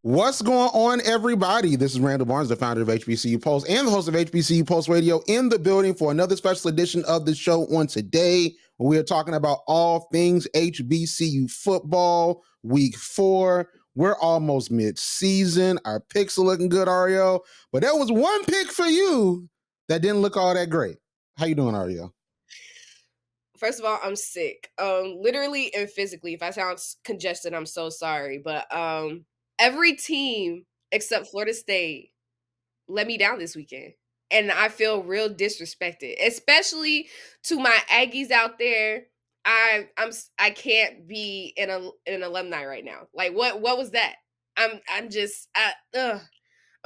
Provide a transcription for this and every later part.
What's going on, everybody? This is Randall Barnes, the founder of HBCU Pulse and the host of HBCU Pulse Radio, in the building for another special edition of the show. On today, we are talking about all things HBCU football, week 4. We're almost mid-season. Our picks are looking good, Arielle. But there was one pick for you that didn't look all that great. How you doing, Arielle? First of all, I'm sick. Literally and physically. If I sound congested, I'm so sorry. But every team except Florida State let me down this weekend. And I feel real disrespected, especially to my Aggies out there. I can't be an alumni right now. Like what was that? I'm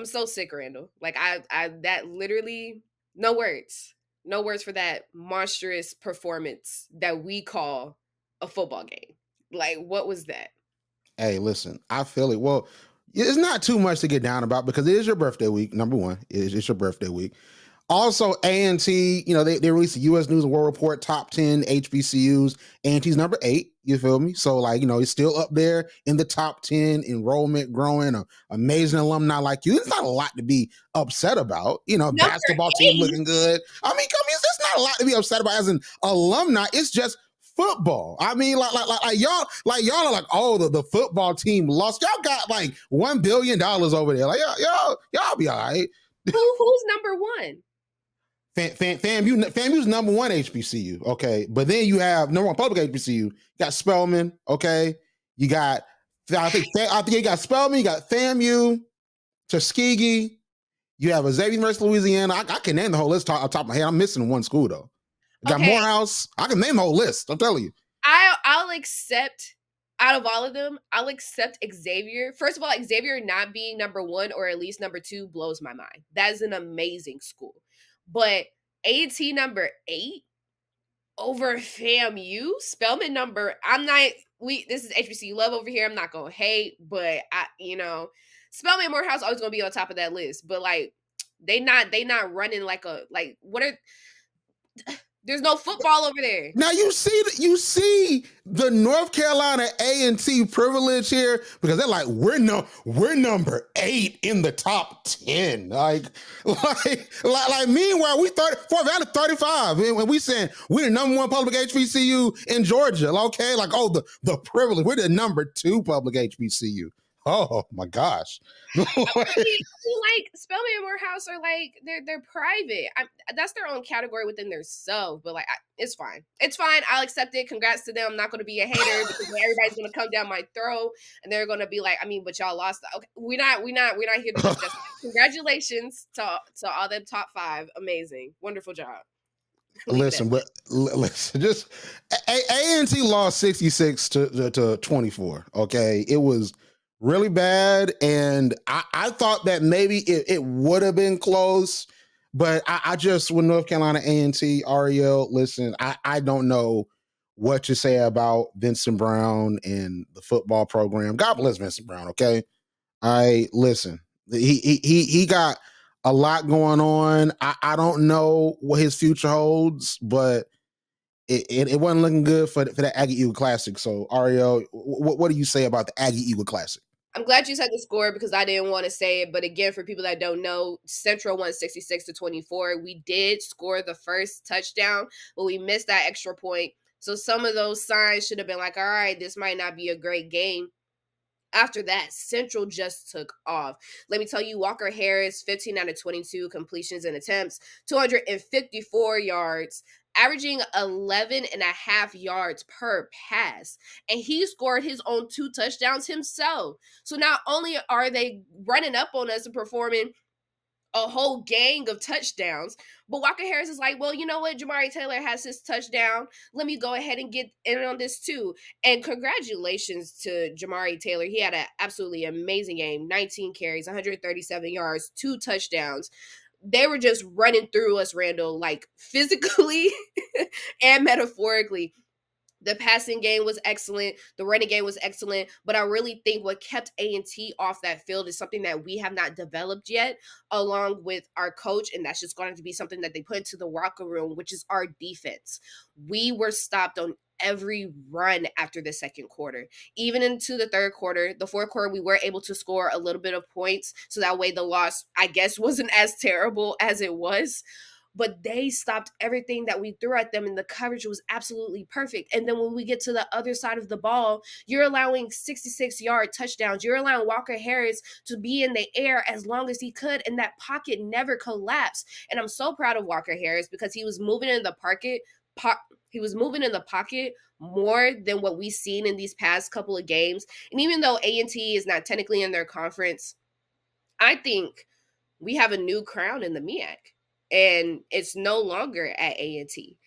so sick, Randall. Like I that literally no words. No words for that monstrous performance that we call a football game. Like, what was that? Hey, listen, I feel it. Well, it's not too much to get down about because it is your birthday week. Number one, it's your birthday week. Also, A&T, they released the U.S. News and World Report top 10 HBCUs. A&T's number 8, you feel me? So, it's still up there in the top 10, enrollment growing, amazing alumni like you. It's not a lot to be upset about. Number basketball 8. Team looking good. I mean, it's not a lot to be upset about as an alumni. It's just football. I mean, y'all are like, oh, the football team lost. Y'all got like $1 billion over there. Like, y'all be all right. Who's number one? FAMU's number 1 HBCU, okay, but then you have number 1 public HBCU. You got Spelman, okay. You got I think you got Spelman. You got FAMU, Tuskegee. You have Xavier University, Louisiana. I can name the whole list off the top of my head. I'm missing one school though. Got Morehouse. I can name the whole list. I'm telling you. I'll accept. Out of all of them, I'll accept Xavier. First of all, Xavier not being number 1 or at least number 2 blows my mind. That is an amazing school. But A&T number 8 over FAMU, Spelman this is HBCU love over here. I'm not gonna hate, but Spelman and Morehouse always gonna be on top of that list. But they not running there's no football over there. Now you see the North Carolina A&T privilege here because they're like we're number 8 in the top 10. Like meanwhile we 4th out of 35 and we saying we're the number 1 public HBCU in Georgia. Okay, the privilege. We're the number 2 public HBCU. Oh my gosh! Spelman and Morehouse are they're private. That's their own category within themselves. But it's fine. It's fine. I'll accept it. Congrats to them. I'm not going to be a hater because everybody's going to come down my throat and they're going to be like, but y'all lost. Okay, we're not here to just. Congratulations to all them top 5. Amazing, wonderful job. Listen, just A&T lost 66 to 24. Okay, it was really bad, and I thought that maybe it would have been close, but I just with North Carolina A&T, Arielle, listen, I don't know what to say about Vincent Brown and the football program. God bless Vincent Brown, okay? Listen, he got a lot going on. I don't know what his future holds, but it wasn't looking good for the Aggie Eagle Classic. So, Arielle, what do you say about the Aggie Eagle Classic? I'm glad you said the score because I didn't want to say it. But again, for people that don't know, Central won 66 to 24. We did score the first touchdown, but we missed that extra point. So some of those signs should have been like, all right, this might not be a great game. After that, Central just took off. Let me tell you, Walker Harris, 15 out of 22 completions and attempts, 254 yards, averaging 11 and a half yards per pass. And he scored his own 2 touchdowns himself. So not only are they running up on us and performing a whole gang of touchdowns, but Walker Harris is like, well, you know what? Jamari Taylor has his touchdown. Let me go ahead and get in on this too. And congratulations to Jamari Taylor. He had an absolutely amazing game. 19 carries, 137 yards, 2 touchdowns. They were just running through us, Randall, physically and metaphorically. The passing game was excellent. The running game was excellent. But I really think what kept A&T off that field is something that we have not developed yet, along with our coach. And that's just going to be something that they put into the locker room, which is our defense. We were stopped on every run after the second quarter, even into the third quarter. The fourth quarter, we were able to score a little bit of points. So that way the loss, I guess, wasn't as terrible as it was. But they stopped everything that we threw at them, and the coverage was absolutely perfect. And then when we get to the other side of the ball, you're allowing 66-yard touchdowns. You're allowing Walker Harris to be in the air as long as he could, and that pocket never collapsed. And I'm so proud of Walker Harris because he was moving in the pocket. He was moving in the pocket more than what we've seen in these past couple of games. And even though A&T is not technically in their conference, I think we have a new crown in the MEAC, and it's no longer at A&T.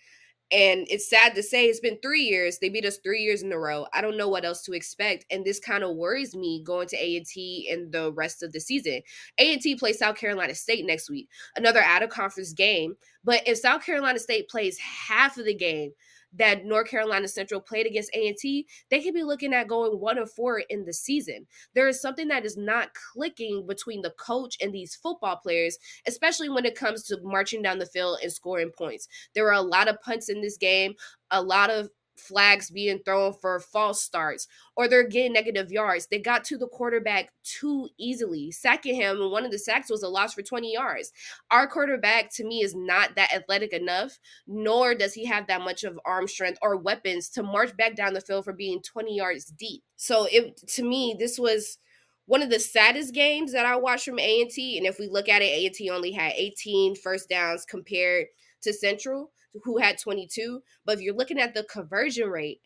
And it's sad to say it's been 3 years. They beat us 3 years in a row. I don't know what else to expect. And this kind of worries me going to A&T in the rest of the season. A&T plays South Carolina State next week, another out-of-conference game. But if South Carolina State plays half of the game that North Carolina Central played against A&T, they could be looking at going 1-4 in the season. There is something that is not clicking between the coach and these football players, especially when it comes to marching down the field and scoring points. There were a lot of punts in this game, a lot of flags being thrown for false starts, or they're getting negative yards. They got to the quarterback too easily, sacking him, and one of the sacks was a loss for 20 yards. Our quarterback, to me, is not that athletic enough, nor does he have that much of arm strength or weapons to march back down the field for being 20 yards deep. So to me, this was one of the saddest games that I watched from A&T. And if we look at it, A&T only had 18 first downs compared to Central, who had 22. But if you're looking at the conversion rate,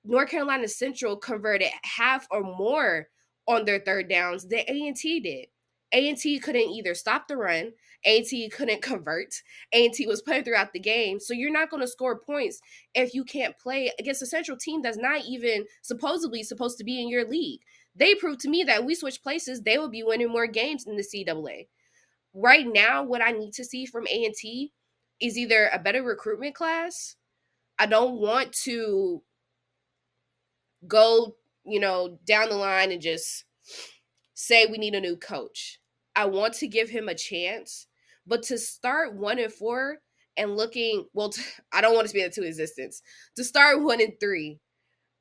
North Carolina Central converted half or more on their third downs than A&T did. A&T couldn't either stop the run, A&T couldn't convert, A&T was playing throughout the game. So you're not going to score points if you can't play against a Central team that's not even supposedly supposed to be in your league. They proved to me that we switch places, they will be winning more games in the CAA. Right now, what I need to see from A&T is either a better recruitment class. I don't want to go, down the line and just say we need a new coach. I want to give him a chance, but to start 1-4 and looking, I don't want to speak into existence. To start 1-3,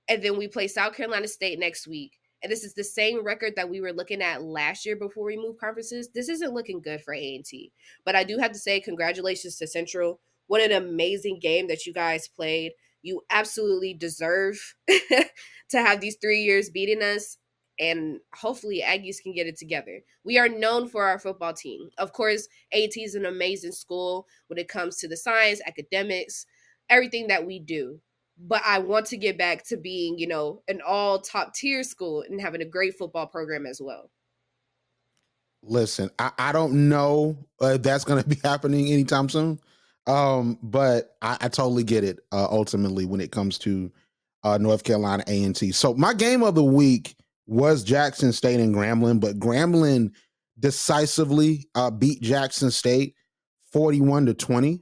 and then we play South Carolina State next week, and this is the same record that we were looking at last year before we moved conferences. This isn't looking good for A&T. But I do have to say congratulations to Central. What an amazing game that you guys played. You absolutely deserve to have these 3 years beating us, and hopefully Aggies can get it together. We are known for our football team. Of course, A&T is an amazing school when it comes to the science, academics, everything that we do. But I want to get back to being, an all top tier school and having a great football program as well. Listen, I don't know if that's going to be happening anytime soon. But I totally get it. Ultimately, when it comes to North Carolina A&T. So my game of the week was Jackson State and Grambling, but Grambling decisively beat Jackson State 41-20.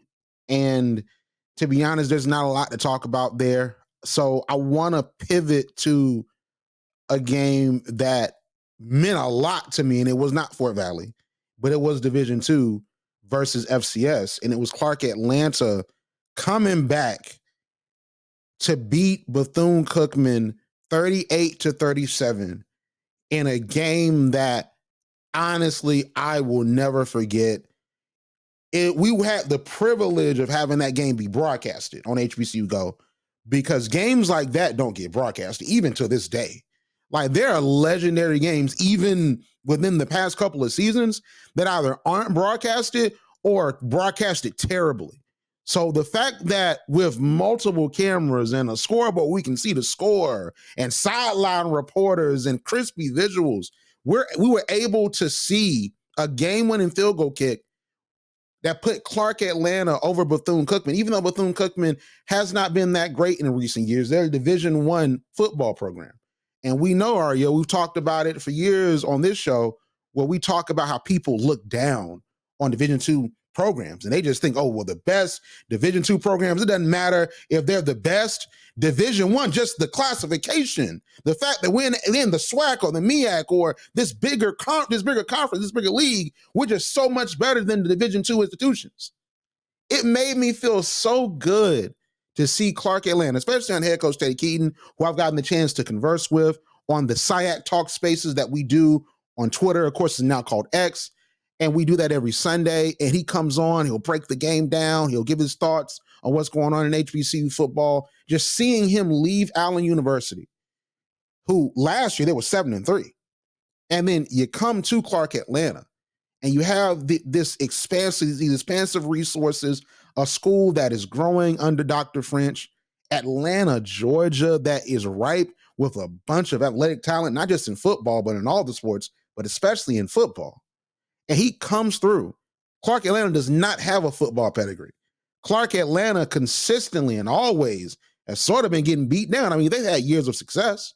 And to be honest, there's not a lot to talk about there. So I want to pivot to a game that meant a lot to me, and it was not Fort Valley, but it was Division II versus FCS, and it was Clark Atlanta coming back to beat Bethune-Cookman 38-37 in a game that honestly I will never forget. We had the privilege of having that game be broadcasted on HBCU Go, because games like that don't get broadcasted even to this day. Like, there are legendary games even within the past couple of seasons that either aren't broadcasted or broadcasted terribly. So the fact that with multiple cameras and a scoreboard, we can see the score and sideline reporters and crispy visuals, we were able to see a game-winning field goal kick that put Clark Atlanta over Bethune-Cookman, even though Bethune-Cookman has not been that great in recent years. They're a Division I football program. And we know, Arielle, we've talked about it for years on this show, where we talk about how people look down on Division II programs. And they just think, oh, well, the best Division II programs, it doesn't matter if they're the best. Division I, just the classification, the fact that we're in the SWAC or the MEAC or this bigger conference, this bigger league, we're just so much better than the Division II institutions. It made me feel so good to see Clark Atlanta, especially on head coach Teddy Keaton, who I've gotten the chance to converse with on the SIAC talk spaces that we do on Twitter. Of course, it's now called X. And we do that every Sunday. And he comes on, he'll break the game down, he'll give his thoughts on what's going on in HBCU football. Just seeing him leave Allen University, who last year they were 7-3. And then you come to Clark Atlanta and you have these expansive resources, a school that is growing under Dr. French, Atlanta, Georgia, that is ripe with a bunch of athletic talent, not just in football, but in all the sports, but especially in football. And he comes through. Clark Atlanta does not have a football pedigree. Clark Atlanta consistently and always has sort of been getting beat down. I mean, they've had years of success,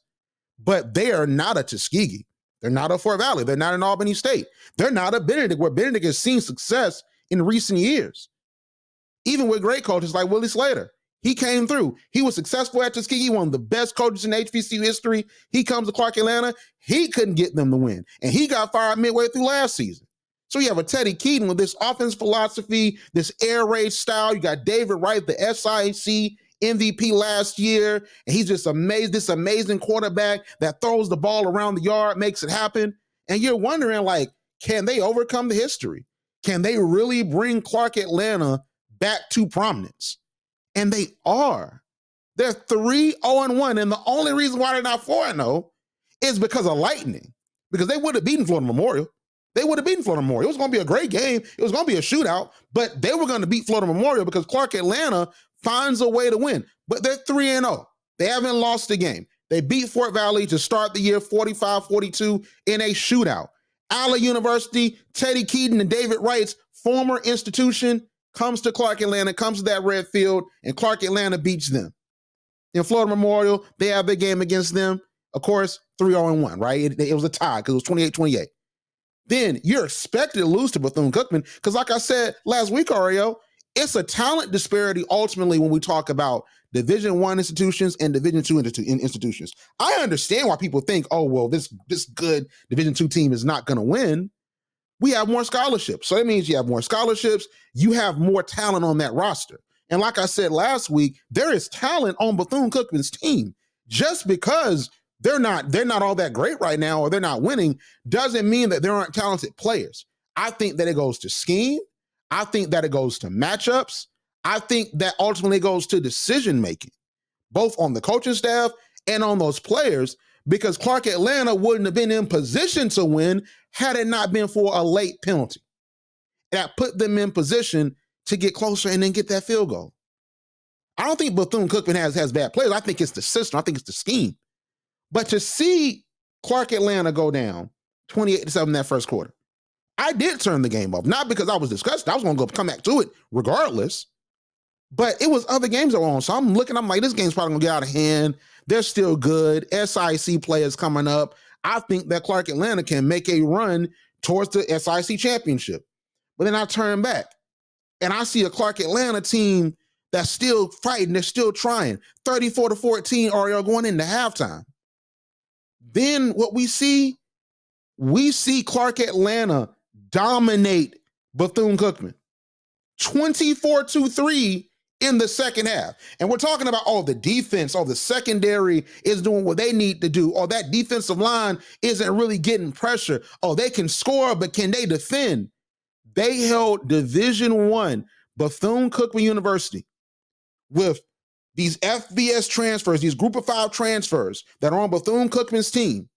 but they are not a Tuskegee. They're not a Fort Valley. They're not an Albany State. They're not a Benedict, where Benedict has seen success in recent years. Even with great coaches like Willie Slater. He came through. He was successful at Tuskegee, one of the best coaches in HBCU history. He comes to Clark Atlanta. He couldn't get them to win. And he got fired midway through last season. So you have a Teddy Keaton with this offense philosophy, this air raid style. You got David Wright, the SIC MVP last year. And he's just amazing, this amazing quarterback that throws the ball around the yard, makes it happen. And you're wondering, like, can they overcome the history? Can they really bring Clark Atlanta back to prominence? And they are. They're 3-0-1. And the only reason why they're not 4-0 is because of lightning. Because they would have beaten Florida Memorial. They would have beaten Florida Memorial. It was going to be a great game. It was going to be a shootout, but they were going to beat Florida Memorial because Clark Atlanta finds a way to win. But they're 3-0. They haven't lost a game. They beat Fort Valley to start the year 45-42 in a shootout. Allen University, Teddy Keaton and David Wright's former institution comes to Clark Atlanta, comes to that red field, and Clark Atlanta beats them. In Florida Memorial, they have their game against them. Of course, 3-0-1, right? It was a tie because it was 28-28. Then you're expected to lose to Bethune-Cookman because, like I said last week, Arielle, it's a talent disparity ultimately when we talk about Division I institutions and Division II institutions. I understand why people think, oh, well, this good Division II team is not going to win. We have more scholarships. So that means you have more scholarships. You have more talent on that roster. And like I said last week, there is talent on Bethune-Cookman's team. Just because they're not all that great right now or they're not winning doesn't mean that there aren't talented players. I think that it goes to scheme. I think that it goes to matchups. I think that ultimately goes to decision making, both on the coaching staff and on those players, because Clark Atlanta wouldn't have been in position to win had it not been for a late penalty that put them in position to get closer and then get that field goal. I don't think Bethune-Cookman has bad players. I think it's the system. I think it's the scheme. But to see Clark Atlanta go down 28-7 in that first quarter, I did turn the game off. Not because I was disgusted. I was going to come back to it regardless. But it was other games that were on. So I'm like, this game's probably going to get out of hand. They're still good. SIC players coming up. I think that Clark Atlanta can make a run towards the SIC championship. But then I turn back and I see a Clark Atlanta team that's still fighting. They're still trying. 34-14 Arielle going into halftime. Then what we see Clark Atlanta dominate Bethune-Cookman. 24-3 in the second half. And we're talking about, the defense, the secondary is doing what they need to do. That defensive line isn't really getting pressure. They can score, but can they defend? They held Division I Bethune-Cookman University with these FBS transfers, these group of 5 transfers that are on Bethune-Cookman's team,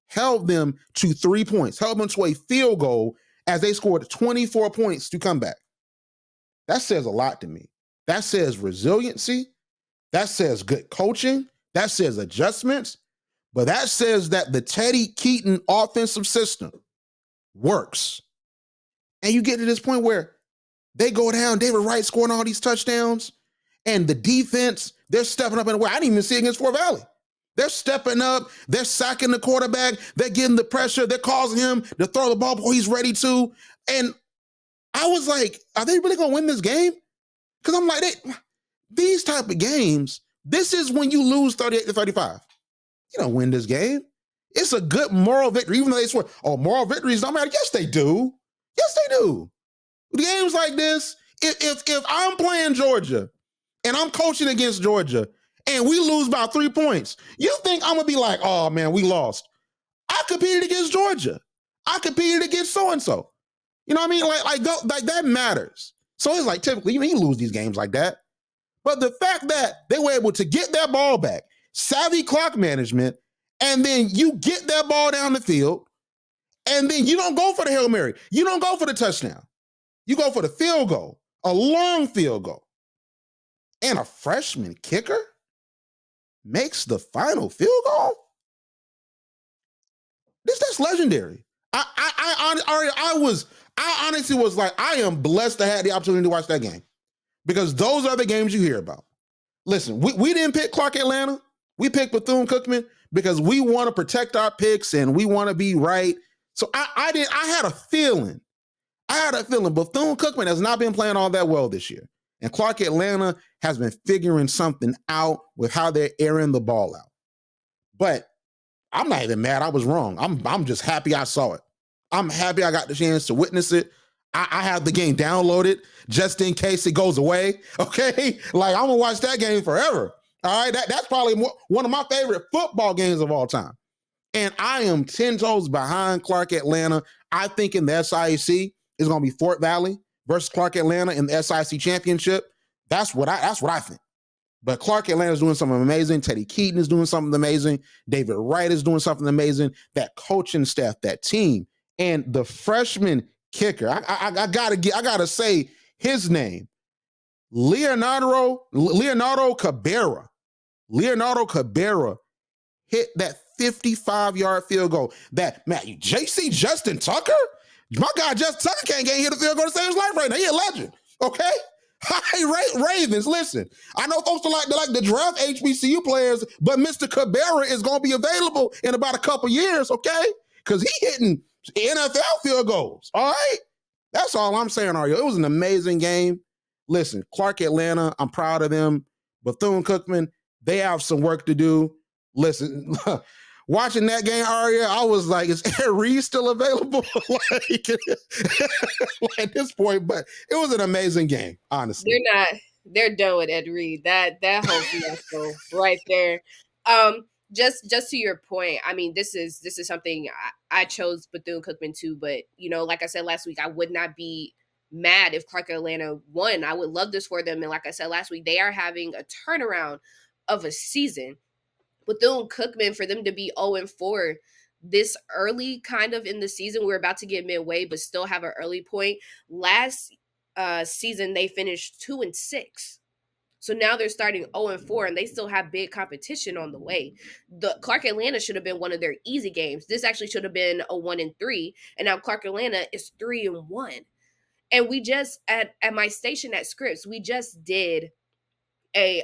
held them to 3 points, held them to a field goal as they scored 24 points to come back. That says a lot to me. That says resiliency. That says good coaching. That says adjustments. But that says that the Teddy Keaton offensive system works. And you get to this point where they go down, David Wright scoring all these touchdowns, and the defense, they're stepping up in a way I didn't even see against Fort Valley. They're stepping up. They're sacking the quarterback. They're getting the pressure. They're causing him to throw the ball before he's ready to. And I was like, are they really going to win this game? Because I'm like, these type of games, this is when you lose 38-35. You don't win this game. It's a good moral victory, even though they swear, moral victories don't matter. Yes, they do. Yes, they do. Games like this, if I'm playing Georgia and I'm coaching against Georgia and we lose by 3 points, you think I'm going to be like, oh man, we lost. I competed against Georgia. I competed against so-and-so. You know what I mean? Like that matters. So it's like typically you lose these games like that. But the fact that they were able to get that ball back, savvy clock management, and then you get that ball down the field, and then you don't go for the Hail Mary. You don't go for the touchdown. You go for the field goal, a long field goal. And a freshman kicker makes the final field goal? That's legendary. I honestly was like, I am blessed to have the opportunity to watch that game because those are the games you hear about. Listen, we didn't pick Clark Atlanta. We picked Bethune-Cookman because we want to protect our picks and we want to be right. So I had a feeling. Bethune-Cookman has not been playing all that well this year. And Clark Atlanta has been figuring something out with how they're airing the ball out. But I'm not even mad I was wrong. I'm just happy I saw it. I'm happy I got the chance to witness it. I have the game downloaded just in case it goes away. Okay. Like I'm gonna watch that game forever. All right. That's probably one of my favorite football games of all time. And I am 10 toes behind Clark Atlanta. I think in the SIAC is gonna be Fort Valley versus Clark Atlanta in the SIC championship. That's what I think. But Clark Atlanta is doing something amazing. Teddy Keaton is doing something amazing. David Wright is doing something amazing. That coaching staff, that team, and the freshman kicker. I gotta say his name, Leonardo Cabrera. Leonardo Cabrera hit that 55-yard field goal. That JC Justin Tucker, my guy Justin Tucker can't hit a field goal to save his life right now. He a legend. Okay. Hi, Ravens. Listen, I know folks like to draft HBCU players, but Mr. Cabrera is going to be available in about a couple years, okay? Because he hitting NFL field goals, all right? That's all I'm saying, Arielle. It was an amazing game. Listen, Clark Atlanta, I'm proud of them. Bethune-Cookman, they have some work to do. Listen, watching that game, Arielle, I was like, is Ed Reed still available? like, at this point, but it was an amazing game, honestly. They're done with Ed Reed. That whole fiasco right there. Just to your point, I mean, this is something I chose Bethune-Cookman too, but like I said last week, I would not be mad if Clark Atlanta won. I would love this for them. And like I said last week, they are having a turnaround of a season. Bethune-Cookman, for them to be 0-4 this early kind of in the season, we're about to get midway, but still have an early point. Last season, they finished 2-6. So now they're starting 0-4 and they still have big competition on the way. The Clark Atlanta should have been one of their easy games. This actually should have been a 1-3. And now Clark Atlanta is 3-1. And we just at my station at Scripps, we just did a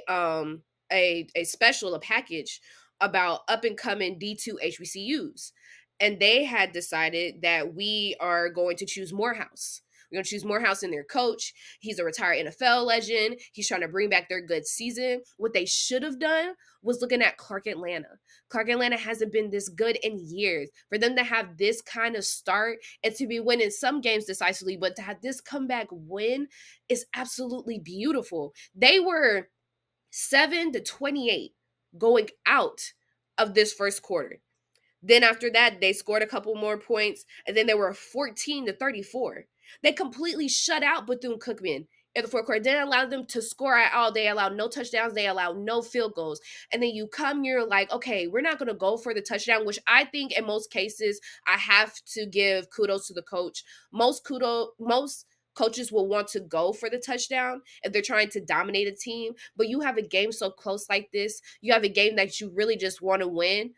special, a package about up and coming D2 HBCUs. And they had decided that we are going to choose Morehouse. We're going to choose Morehouse in their coach. He's a retired NFL legend. He's trying to bring back their good season. What they should have done was looking at Clark Atlanta. Clark Atlanta hasn't been this good in years. For them to have this kind of start and to be winning some games decisively, but to have this comeback win is absolutely beautiful. They were 7-28 going out of this first quarter. Then after that, they scored a couple more points, and then they were 14-34. They completely shut out Bethune-Cookman in the fourth quarter. They didn't allow them to score at all. They allowed no touchdowns. They allowed no field goals. And then you're like, okay, we're not going to go for the touchdown, which I think in most cases, I have to give kudos to the coach. Most coaches will want to go for the touchdown if they're trying to dominate a team. But you have a game so close like this. You have a game that you really just want to win.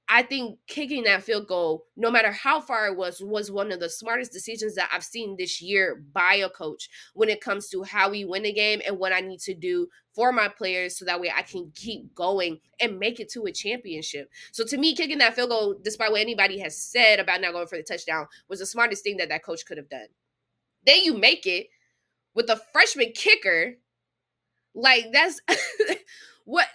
I think kicking that field goal, no matter how far it was one of the smartest decisions that I've seen this year by a coach when it comes to how we win a game and what I need to do for my players so that way I can keep going and make it to a championship. So to me, kicking that field goal, despite what anybody has said about not going for the touchdown, was the smartest thing that coach could have done. Then you make it with a freshman kicker. Like that's what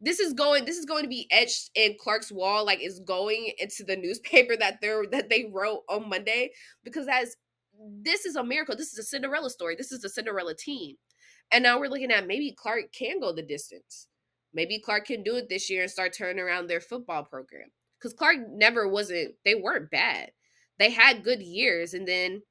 this is going to be etched in Clark's wall, like it's going into the newspaper that they wrote on Monday, because this is a miracle. This is a Cinderella story. This is a Cinderella team. And now we're looking at maybe Clark can go the distance. Maybe Clark can do it this year and start turning around their football program. Because Clark they weren't bad. They had good years, and then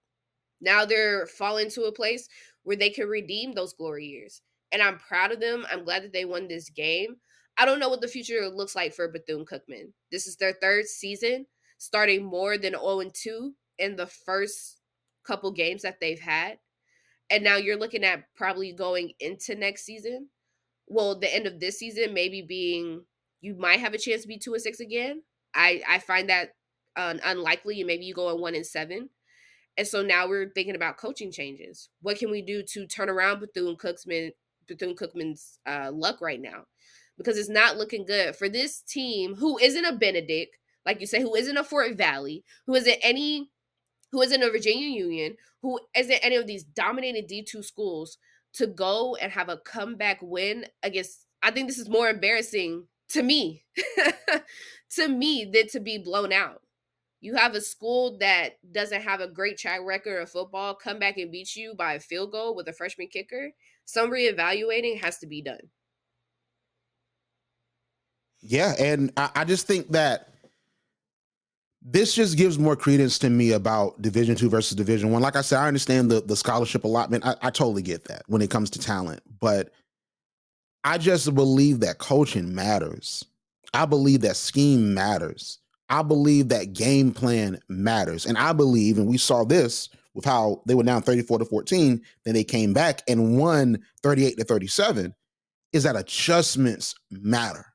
now they're falling to a place where they can redeem those glory years. And I'm proud of them. I'm glad that they won this game. I don't know what the future looks like for Bethune-Cookman. This is their third season, starting more than 0-2 in the first couple games that they've had. And now you're looking at probably going into next season. Well, the end of this season, maybe being you might have a chance to be 2-6 again. I find that unlikely, and maybe you go 1-7. And so now we're thinking about coaching changes. What can we do to turn around Bethune-Cookman's luck right now? Because it's not looking good for this team who isn't a Benedict, like you say, who isn't a Fort Valley, who isn't a Virginia Union, who isn't any of these dominated D2 schools, to go and have a comeback win against. I think this is more embarrassing to me, than to be blown out. You have a school that doesn't have a great track record of football come back and beat you by a field goal with a freshman kicker. Some reevaluating has to be done. Yeah, and I just think that this just gives more credence to me about Division II versus Division I. Like I said, I understand the scholarship allotment. I totally get that when it comes to talent, but I just believe that coaching matters. I believe that scheme matters. I believe that game plan matters. And I believe, and we saw this with how they were down 34-14, then they came back and won 38-37, is that adjustments matter.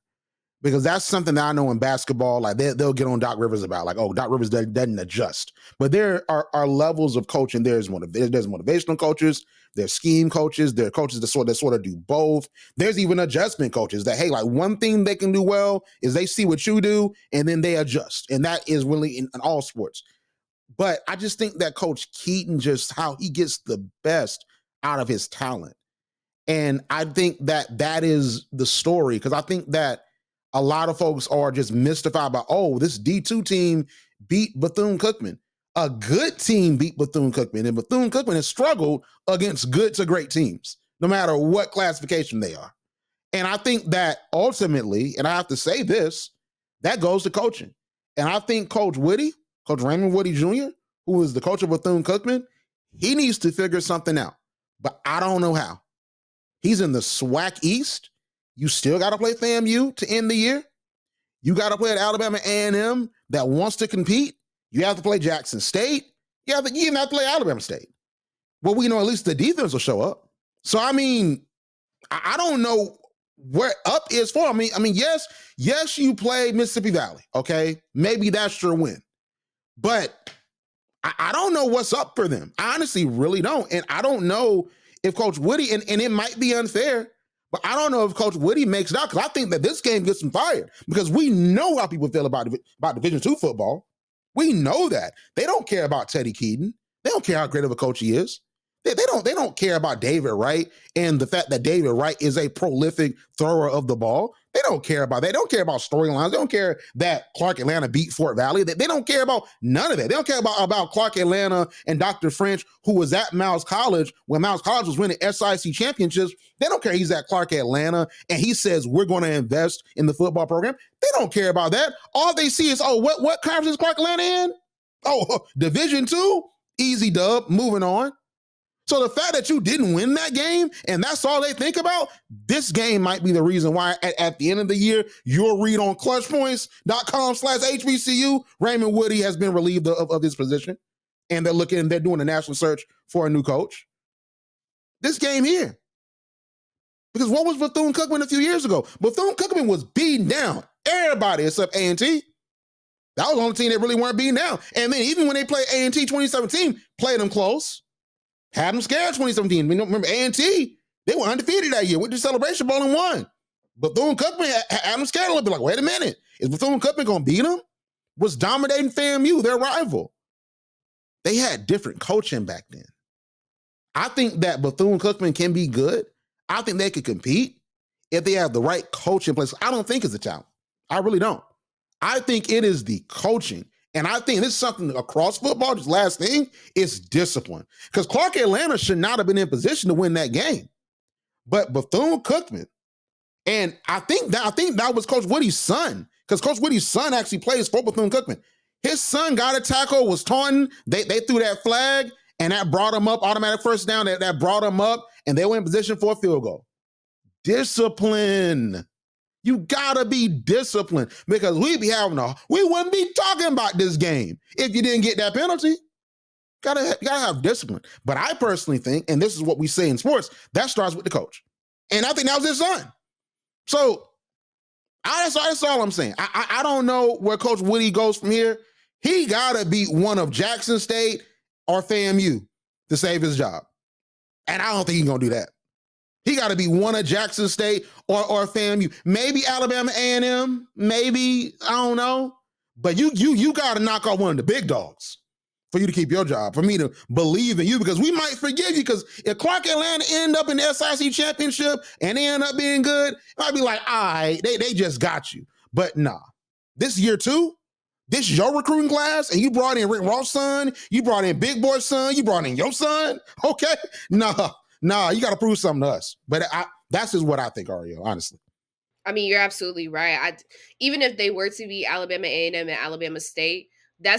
Because that's something that I know in basketball, like they'll get on Doc Rivers about, like, oh, Doc Rivers doesn't adjust. But there are levels of coaching. There's motivational coaches, there's scheme coaches, there are coaches that sort of do both. There's even adjustment coaches that, hey, like one thing they can do well is they see what you do and then they adjust. And that is really in all sports. But I just think that Coach Keaton, just how he gets the best out of his talent. And I think that is the story, because I think that a lot of folks are just mystified by, oh, this D2 team beat Bethune-Cookman. A good team beat Bethune-Cookman, and Bethune-Cookman has struggled against good to great teams, no matter what classification they are. And I think that ultimately, and I have to say this, that goes to coaching. And I think Coach Raymond Woody Jr., who is the coach of Bethune-Cookman, he needs to figure something out. But I don't know how. He's in the SWAC East. You still got to play FAMU to end the year. You got to play at Alabama A&M that wants to compete. You have to play Jackson State. You even have to play Alabama State. Well, we know at least the defense will show up. So, I mean, I don't know where up is for. I mean, yes, you play Mississippi Valley, okay? Maybe that's your win. But I don't know what's up for them. I honestly really don't. And I don't know if Coach Woody, and it might be unfair, but I don't know if Coach Woody makes it out, because I think that this game gets them fired, because we know how people feel about Division II football. We know that. They don't care about Teddy Keaton. They don't care how great of a coach he is. They don't care about David Wright and the fact that David Wright is a prolific thrower of the ball. They don't care about that. They don't care about storylines. They don't care that Clark Atlanta beat Fort Valley. They don't care about none of that. They don't care about Clark Atlanta and Dr. French, who was at Miles College when Miles College was winning SIC championships. They don't care he's at Clark Atlanta and he says we're going to invest in the football program. They don't care about that. All they see is, oh, what conference is Clark Atlanta in? Oh, Division II? Easy dub. Moving on. So the fact that you didn't win that game and that's all they think about, this game might be the reason why at the end of the year, you'll read on clutchpoints.com/HBCU, Raymond Woody has been relieved of his position. And they're doing a national search for a new coach. This game here. Because what was Bethune-Cookman a few years ago? Bethune-Cookman was beaten down. Everybody except A&T. That was the only team that really weren't beaten down. And then even when they played A&T 2017, played them close. Had them scared 2017. Remember A&T, they were undefeated that year. Went to Celebration Bowl and won. Bethune-Cookman had them scared a little bit. Like, wait a minute. Is Bethune-Cookman going to beat them? Was dominating FAMU, their rival. They had different coaching back then. I think that Bethune-Cookman can be good. I think they could compete if they have the right coach in place. I don't think it's a talent. I really don't. I think it is the coaching. And I think this is something across football, just last thing, is discipline. Because Clark Atlanta should not have been in position to win that game. But Bethune-Cookman, and I think that was Coach Woody's son, because Coach Woody's son actually plays for Bethune-Cookman. His son got a tackle, was taunting. They threw that flag, and that brought him up, automatic first down. That brought him up, and they were in position for a field goal. Discipline. You gotta be disciplined, because we wouldn't be talking about this game if you didn't get that penalty. Gotta have discipline. But I personally think, and this is what we say in sports, that starts with the coach. And I think that was his son. So that's all I'm saying. I don't know where Coach Woody goes from here. He gotta beat one of Jackson State or FAMU to save his job. And I don't think he's gonna do that. He got to be one of Jackson State or FAMU. Maybe Alabama A&M. Maybe, I don't know. But you got to knock off one of the big dogs for you to keep your job, for me to believe in you, because we might forgive you, because if Clark Atlanta end up in the SIC championship and they end up being good, I'd be like, all right, they just got you. But nah, this year two, this is your recruiting class, and you brought in Rick Ross' son, you brought in Big Boy's son, you brought in your son, okay? Nah, you got to prove something to us. But that's just what I think, Arielle, honestly. I mean, you're absolutely right. Even if they were to be Alabama A&M and Alabama State,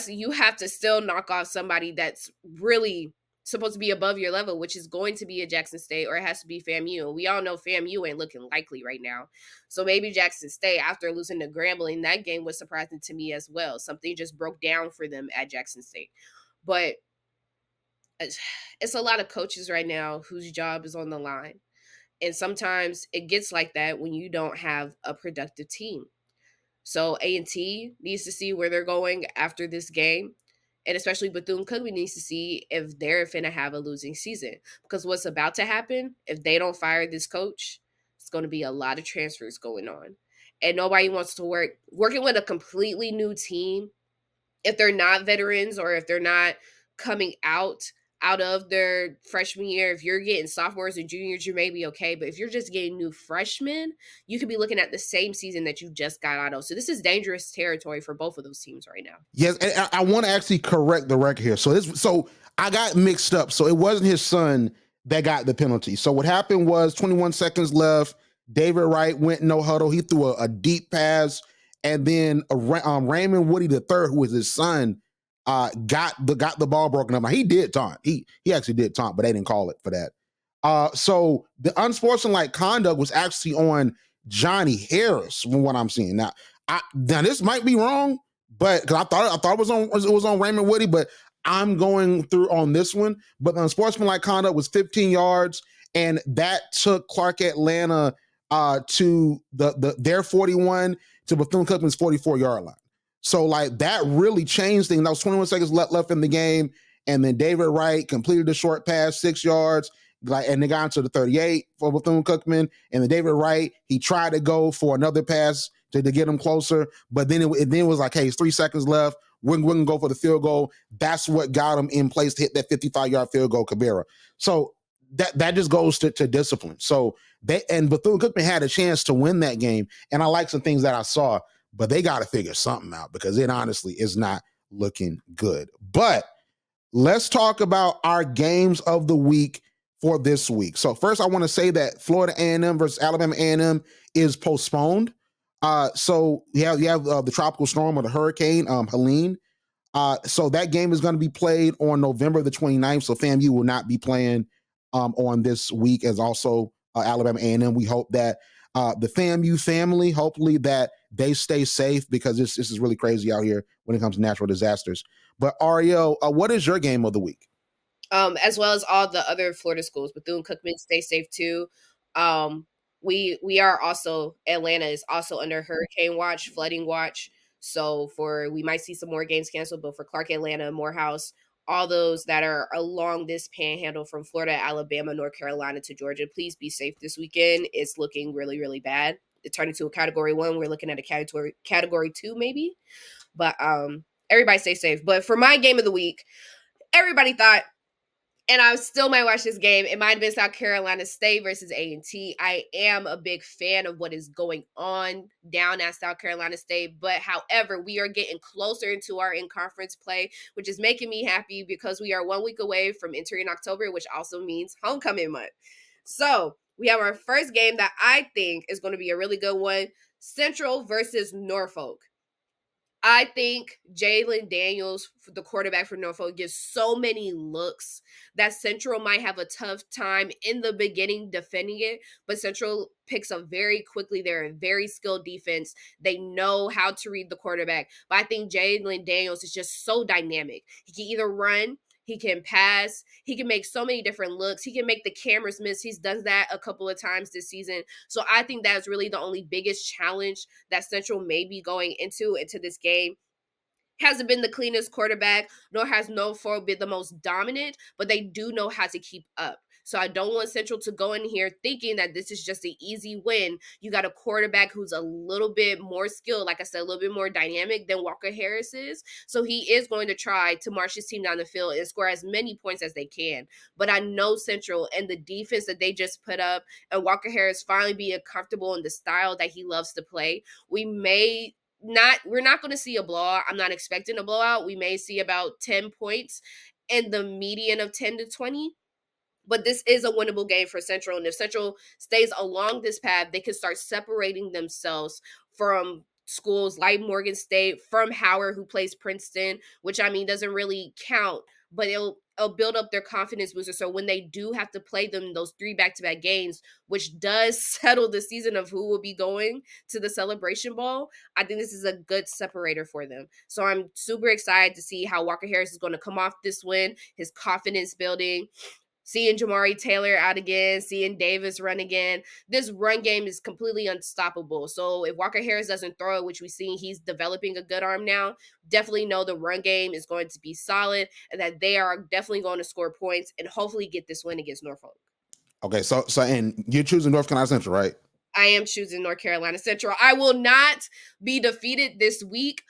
you have to still knock off somebody that's really supposed to be above your level, which is going to be a Jackson State, or it has to be FAMU. We all know FAMU ain't looking likely right now. So maybe Jackson State, after losing to Grambling, that game was surprising to me as well. Something just broke down for them at Jackson State. But it's a lot of coaches right now whose job is on the line. And sometimes it gets like that when you don't have a productive team. So A&T needs to see where they're going after this game. And especially Bethune-Cookman needs to see if they're finna have a losing season. Because what's about to happen, if they don't fire this coach, it's going to be a lot of transfers going on. And nobody wants to working with a completely new team, if they're not veterans or if they're not coming out of their freshman year. If you're getting sophomores and juniors, you may be okay. But if you're just getting new freshmen, you could be looking at the same season that you just got out of. So this is dangerous territory for both of those teams right now. Yes, and I want to actually correct the record here. So I got mixed up. So it wasn't his son that got the penalty. So what happened was 21 seconds left. David Wright went no huddle. He threw a deep pass, and then Raymond Woody III, who was his son, got the ball broken up. Now, he did taunt. He actually did taunt, but they didn't call it for that. So the unsportsmanlike conduct was actually on Johnny Harris, from what I'm seeing. Now this might be wrong, but because I thought it was on Raymond Woody, but I'm going through on this one. But the unsportsmanlike conduct was 15 yards, and that took Clark Atlanta to their 41 to Bethune-Cookman's 44-yard line. So like that really changed things. That was 21 seconds left in the game, and then David Wright completed the short pass, 6 yards, and they got into the 38 for Bethune-Cookman. And then David Wright, he tried to go for another pass to get him closer, but then it was like, hey, it's 3 seconds left. We're going to go for the field goal. That's what got him in place to hit that 55-yard field goal, Cabrera. So that just goes to discipline. So Bethune-Cookman had a chance to win that game, and I like some things that I saw, but they got to figure something out, because it honestly is not looking good. But let's talk about our games of the week for this week. So first, I want to say that Florida A&M versus Alabama A&M is postponed. So you have the tropical storm or the hurricane, Helene. So that game is going to be played on November the 29th. So FAMU will not be playing on this week, as also Alabama A&M. We hope that the FAMU family, hopefully that they stay safe, because this is really crazy out here when it comes to natural disasters. But Arielle, what is your game of the week? As well as all the other Florida schools, Bethune-Cookman, stay safe too. We are also, Atlanta is also under hurricane watch, flooding watch. So we might see some more games canceled, but for Clark Atlanta, Morehouse, all those that are along this panhandle from Florida, Alabama, North Carolina to Georgia, please be safe this weekend. It's looking really, really bad. It turned into a category 1. We're looking at a category 2 maybe. But everybody stay safe. But for my game of the week, everybody thought, and I still might watch this game, it might have been South Carolina State versus A&T. I am a big fan of what is going on down at South Carolina State. But however, we are getting closer into our in-conference play, which is making me happy, because we are 1 week away from entering October, which also means homecoming month. So We have our first game that I think is going to be a really good one. Central versus Norfolk. I think Jalen Daniels, the quarterback for Norfolk, gets so many looks that Central might have a tough time in the beginning defending it. But Central picks up very quickly. They're a very skilled defense. They know how to read the quarterback. But I think Jalen Daniels is just so dynamic. He can either run, he can pass. He can make so many different looks. He can make the cameras miss. He's done that a couple of times this season. So I think that's really the only biggest challenge that Central may be going into this game. Hasn't been the cleanest quarterback, nor has Norfolk been the most dominant, but they do know how to keep up. So I don't want Central to go in here thinking that this is just an easy win. You got a quarterback who's a little bit more skilled, like I said, a little bit more dynamic than Walker Harris is. So he is going to try to march his team down the field and score as many points as they can. But I know Central and the defense that they just put up, and Walker Harris finally being comfortable in the style that he loves to play, we're not going to see a blowout. I'm not expecting a blowout. We may see about 10 points and the median of 10 to 20. But this is a winnable game for Central. And if Central stays along this path, they can start separating themselves from schools like Morgan State, from Howard, who plays Princeton, which I mean doesn't really count, but it'll build up their confidence booster. So when they do have to play them those 3 back-to-back games, which does settle the season of who will be going to the Celebration Bowl, I think this is a good separator for them. So I'm super excited to see how Walker Harris is going to come off this win, his confidence building. Seeing Jamari Taylor out again, seeing Davis run again. This run game is completely unstoppable. So if Walker Harris doesn't throw it, which we've seen he's developing a good arm now, definitely know the run game is going to be solid and that they are definitely going to score points and hopefully get this win against Norfolk. Okay, so and you're choosing North Carolina Central, right? I am choosing North Carolina Central. I will not be defeated this week.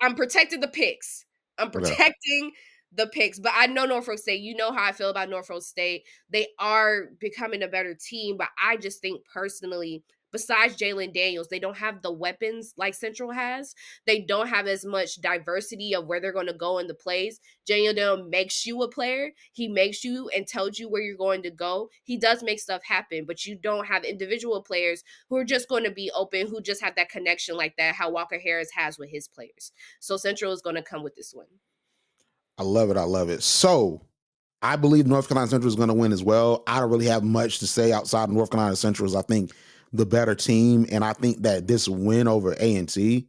I'm protecting the picks. I'm protecting the picks, but I know Norfolk State. You know how I feel about Norfolk State. They are becoming a better team, but I just think personally, besides Jalen Daniels, they don't have the weapons like Central has. They don't have as much diversity of where they're going to go in the plays. Jalen Daniels makes you a player. He makes you and tells you where you're going to go. He does make stuff happen, but you don't have individual players who are just going to be open, who just have that connection like that, how Walker Harris has with his players. So Central is going to come with this win. I love it. I love it. So I believe North Carolina Central is going to win as well. I don't really have much to say outside of North Carolina Central. Is I think the better team, and I think that this win over A&T,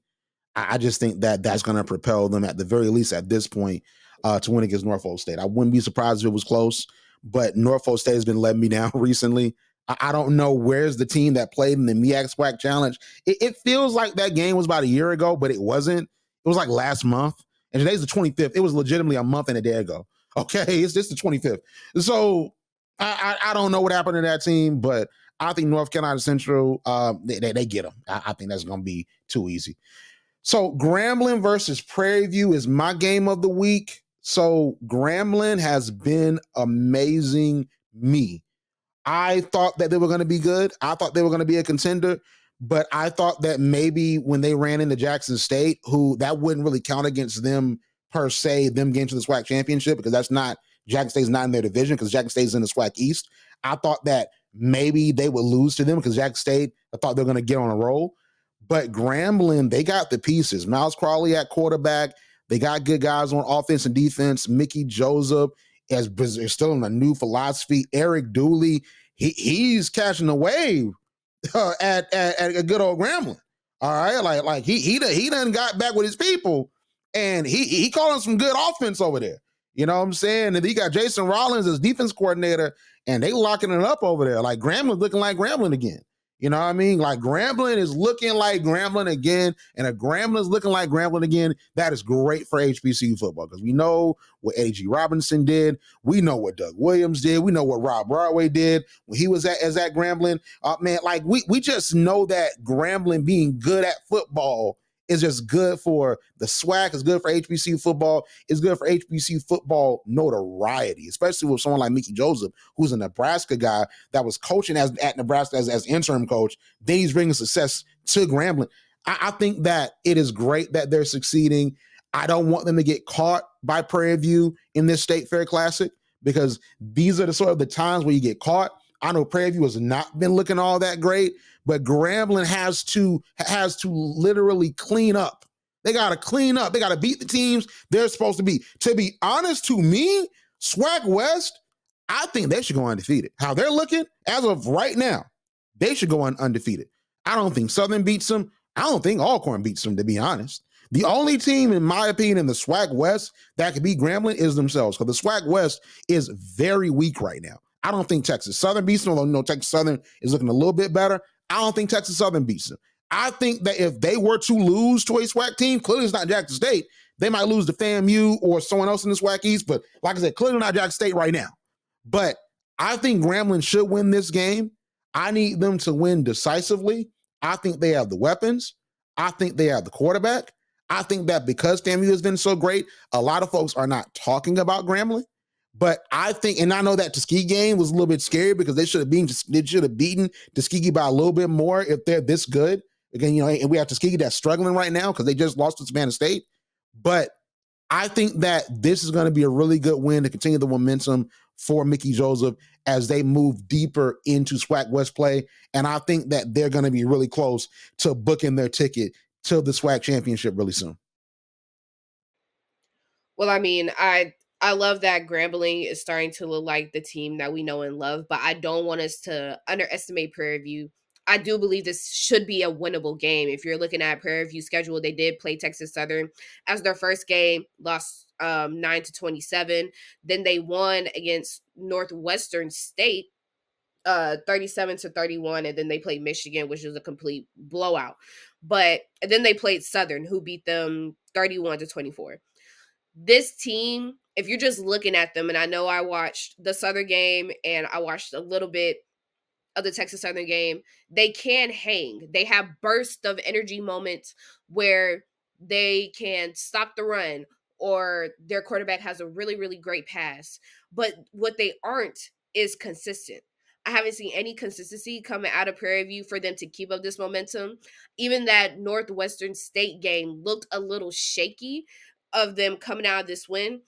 I just think that that's going to propel them at the very least at this point to win against Norfolk State. I wouldn't be surprised if it was close, but Norfolk State has been letting me down recently. I don't know where's the team that played in the MEAC SWAC Challenge. It feels like that game was about a year ago, but it wasn't. It was like last month. And today's the 25th. It was legitimately a month and a day ago. Okay, it's just the 25th. So I don't know what happened to that team, but I think North Carolina Central, they get them. I think that's going to be too easy. So Grambling versus Prairie View is my game of the week. So Grambling has been amazing me. I thought that they were going to be good. I thought they were going to be a contender, but I thought that maybe when they ran into Jackson State, who that wouldn't really count against them per se, them getting to the SWAC championship, because that's not, Jackson State's not in their division because Jackson State's in the SWAC East. I thought that maybe they would lose to them because Jackson State, I thought they were going to get on a roll. But Grambling, they got the pieces. Miles Crawley at quarterback. They got good guys on offense and defense. Mickey Joseph is still in a new philosophy. Eric Dooley, he's catching the wave at a good old Grambling. All right, like he done got back with his people, and he calling some good offense over there. You know what I'm saying? And he got Jason Rollins as defense coordinator, and they locking it up over there. Like Grambling looking like Grambling again. You know what I mean? Like Grambling is looking like Grambling again, and a Grambling is looking like Grambling again. That is great for HBCU football because we know what A.G. Robinson did. We know what Doug Williams did. We know what Rob Broadway did when he was at Grambling. Man, like we just know that Grambling being good at football is just good for the SWAC. It's good for HBCU football. It's good for HBCU football notoriety, especially with someone like Mickey Joseph, who's a Nebraska guy that was coaching at Nebraska as interim coach. Then he's bringing success to Grambling. I think that it is great that they're succeeding. I don't want them to get caught by Prairie View in this State Fair Classic because these are the sort of the times where you get caught. I know Prairie View has not been looking all that great, but Grambling has to literally clean up. They got to clean up. They got to beat the teams they're supposed to be. To be honest, to me, SWAC West, I think they should go undefeated. How they're looking as of right now, they should go undefeated. I don't think Southern beats them. I don't think Alcorn beats them, to be honest. The only team, in my opinion, in the SWAC West that could beat Grambling is themselves, because the SWAC West is very weak right now. I don't think Texas Southern beats them, although Texas Southern is looking a little bit better. I don't think Texas Southern beats them. I think that if they were to lose to a SWAC team, clearly it's not Jackson State. They might lose to FAMU or someone else in the SWAC East, but like I said, clearly not Jackson State right now. But I think Grambling should win this game. I need them to win decisively. I think they have the weapons. I think they have the quarterback. I think that because FAMU has been so great, a lot of folks are not talking about Grambling. But I think, and I know that Tuskegee game was a little bit scary because they should have beaten Tuskegee by a little bit more if they're this good. Again, and we have Tuskegee that's struggling right now because they just lost to Savannah State. But I think that this is going to be a really good win to continue the momentum for Mickey Joseph as they move deeper into SWAC West play. And I think that they're going to be really close to booking their ticket to the SWAC championship really soon. Well, I mean, I love that Grambling is starting to look like the team that we know and love, but I don't want us to underestimate Prairie View. I do believe this should be a winnable game. If you're looking at Prairie View's schedule, they did play Texas Southern as their first game, lost 9-27. Then they won against Northwestern State 37-31, and then they played Michigan, which was a complete blowout. But then they played Southern, who beat them 31-24. This team, if you're just looking at them, and I know I watched the Southern game and I watched a little bit of the Texas Southern game, they can hang. They have bursts of energy moments where they can stop the run or their quarterback has a really, really great pass. But what they aren't is consistent. I haven't seen any consistency coming out of Prairie View for them to keep up this momentum. Even that Northwestern State game looked a little shaky of them coming out of this win.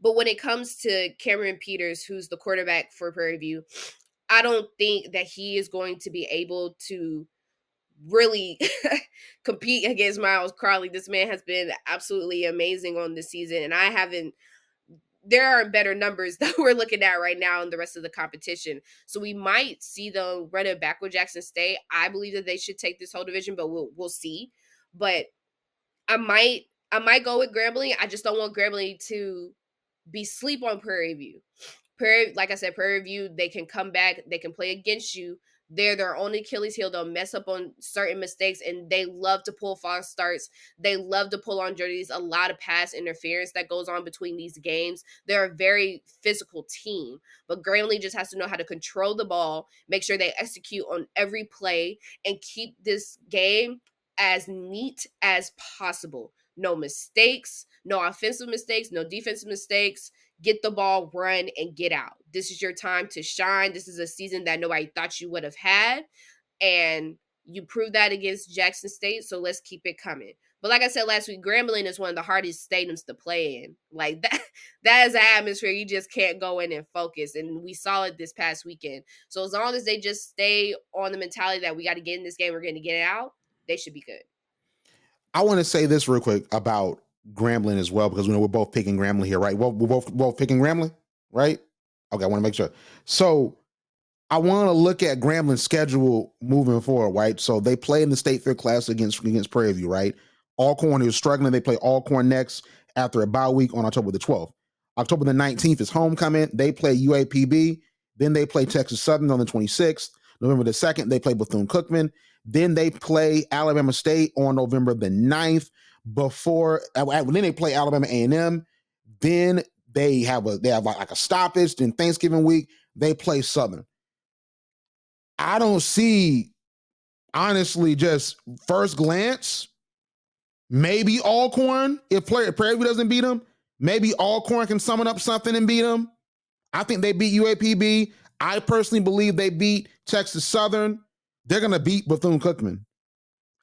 But when it comes to Cameron Peters, who's the quarterback for Prairie View, I don't think that he is going to be able to really compete against Miles Crowley. This man has been absolutely amazing on this season, and there are better numbers that we're looking at right now in the rest of the competition. So we might see them run it back with Jackson State. I believe that they should take this whole division, but we'll see. But I might go with Grambling. I just don't want Grambling to be sleep on Prairie View. Like I said, Prairie View, they can come back, they can play against you. They're their own Achilles heel. They'll mess up on certain mistakes, and they love to pull false starts. They love to pull on jerseys. A lot of pass interference that goes on between these games. They're a very physical team, but Grambling just has to know how to control the ball, make sure they execute on every play, and keep this game as neat as possible. No mistakes, no offensive mistakes, no defensive mistakes. Get the ball, run, and get out. This is your time to shine. This is a season that nobody thought you would have had. And you proved that against Jackson State, so let's keep it coming. But like I said last week, Grambling is one of the hardest stadiums to play in. Like that is an atmosphere you just can't go in and focus. And we saw it this past weekend. So as long as they just stay on the mentality that we got to get in this game, we're going to get it out, they should be good. I want to say this real quick about Grambling as well, because we're both picking Grambling here, right? Well, we're both picking Grambling, right? Okay, I want to make sure. So I want to look at Grambling's schedule moving forward, right? So they play in the State Fair Classic against Prairie View, right? Alcorn is struggling. They play Alcorn next after a bye week on October the 12th. October the 19th is homecoming. They play UAPB. Then they play Texas Southern on the 26th. November the 2nd, they play Bethune-Cookman. Then they play Alabama State on November the 9th. Then they play Alabama A&M. Then they have like a stoppage. Then Thanksgiving week, they play Southern. I don't see, honestly, just first glance, maybe Alcorn, if Prairie View doesn't beat them, maybe Alcorn can summon up something and beat them. I think they beat UAPB. I personally believe they beat Texas Southern. They're going to beat Bethune-Cookman.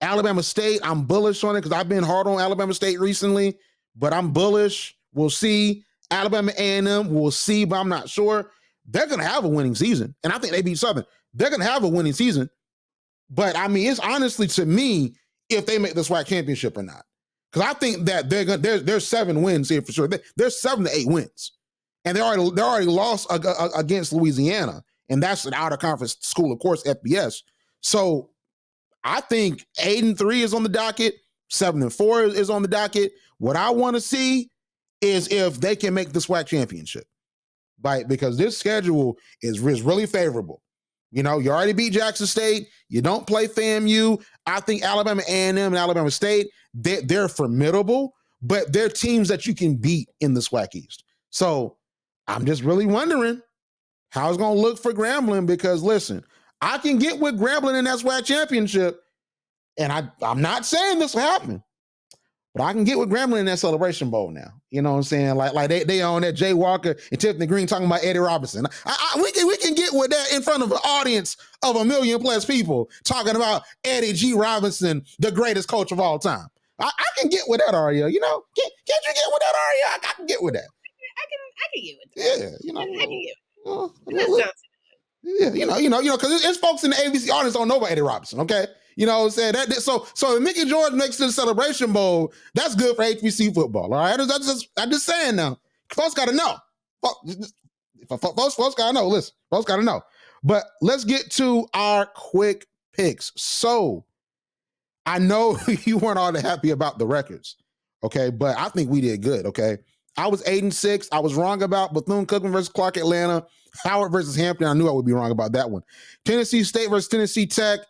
Alabama State, I'm bullish on it because I've been hard on Alabama State recently, but I'm bullish. We'll see. Alabama A&M, we'll see, but I'm not sure. they're going to have a winning season. And I think they beat Southern. They're going to have a winning season. But I mean, it's honestly to me if they make the SWAC championship or not. Because I think that there's 7 wins here for sure. There's 7 to 8 wins. And they already lost against Louisiana. And that's an out-of-conference school, of course, FBS. So I think 8-3 is on the docket. 7-4 is on the docket. What I want to see is if they can make the SWAC championship, right? Because this schedule is really favorable. You know, you already beat Jackson State. You don't play FAMU. I think Alabama A&M and Alabama State, they're formidable, but they're teams that you can beat in the SWAC East. So I'm just really wondering how it's going to look for Grambling because, listen, I can get with Grambling in that SWAC championship, and I'm not saying this will happen, but I can get with Grambling in that Celebration Bowl now. You know what I'm saying? Like they own that Jay Walker and Tiffany Green talking about Eddie Robinson. We can get with that in front of an audience of 1 million plus people talking about Eddie G. Robinson, the greatest coach of all time. I can get with that, Arielle. You know, can't you get with that, Arielle? I can get with that. I can get with that. Yeah, you know. I can get with that. Yeah, you know, because it's folks in the ABC audience don't know about Eddie Robinson, okay? You know what I'm saying? So if Mickey George makes it to the Celebration Bowl, that's good for HBCU football, all right? I'm just saying now. Folks got to know. Folks got to know. Listen, folks got to know. But let's get to our quick picks. So I know you weren't all that happy about the records, okay? But I think we did good, okay? I was 8-6. I was wrong about Bethune-Cookman versus Clark Atlanta, Howard versus Hampton. I knew I would be wrong about that one. Tennessee State versus Tennessee Tech.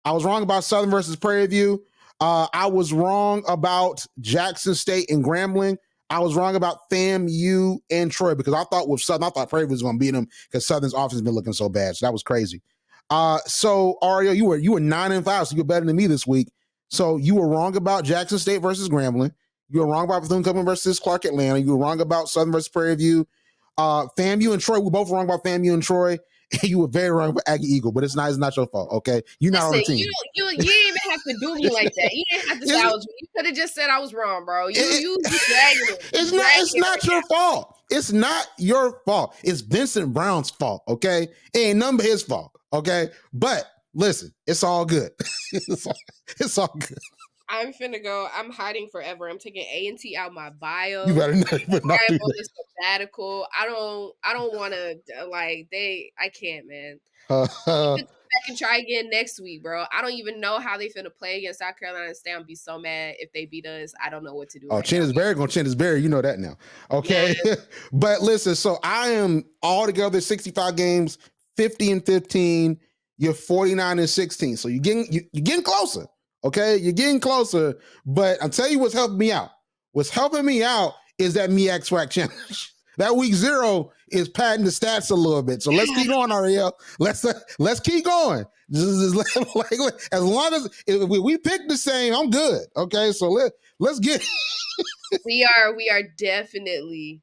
I was wrong about Southern versus Prairie View. I was wrong about Jackson State and Grambling. I was wrong about FAMU and Troy because I thought with Southern, I thought Prairie View was going to beat them because Southern's offense has been looking so bad. So that was crazy. So Arielle, you were 9-5, so you were better than me this week. So you were wrong about Jackson State versus Grambling. You were wrong about Bethune-Cookman versus Clark Atlanta. You were wrong about Southern versus Prairie View. FAMU and Troy, we both wrong about FAMU and Troy. You were very wrong about Aggie Eagle, but it's not your fault, okay? You're not on the team. You didn't even have to do me like that. You didn't have to say I was. You could have just said I was wrong, bro. You dragging it. It's not your fault. It's not your fault. It's Vincent Brown's fault, okay? It ain't none but his fault, okay? But listen, it's all good. It's all good. I'm finna go. I'm hiding forever. I'm taking A&T out my bio. You better not. I'm on this sabbatical. I don't want to I can't, man. Back and try again next week, bro. I don't even know how they finna play against South Carolina State. I'm be so mad if they beat us. I don't know what to do. Oh, Chin is Berry gonna Chin is Berry. You know that now, okay? Yeah. But listen, so I am altogether 65 games, 50-15. You're 49-16. So you're getting closer. Okay, you're getting closer, but I'll tell you what's helping me out. What's helping me out is that MEAC SWAC challenge. That week 0 is padding the stats a little bit. So let's keep going, Arielle. Let's keep going. As long as if we pick the same, I'm good. Okay, so let's get. we are definitely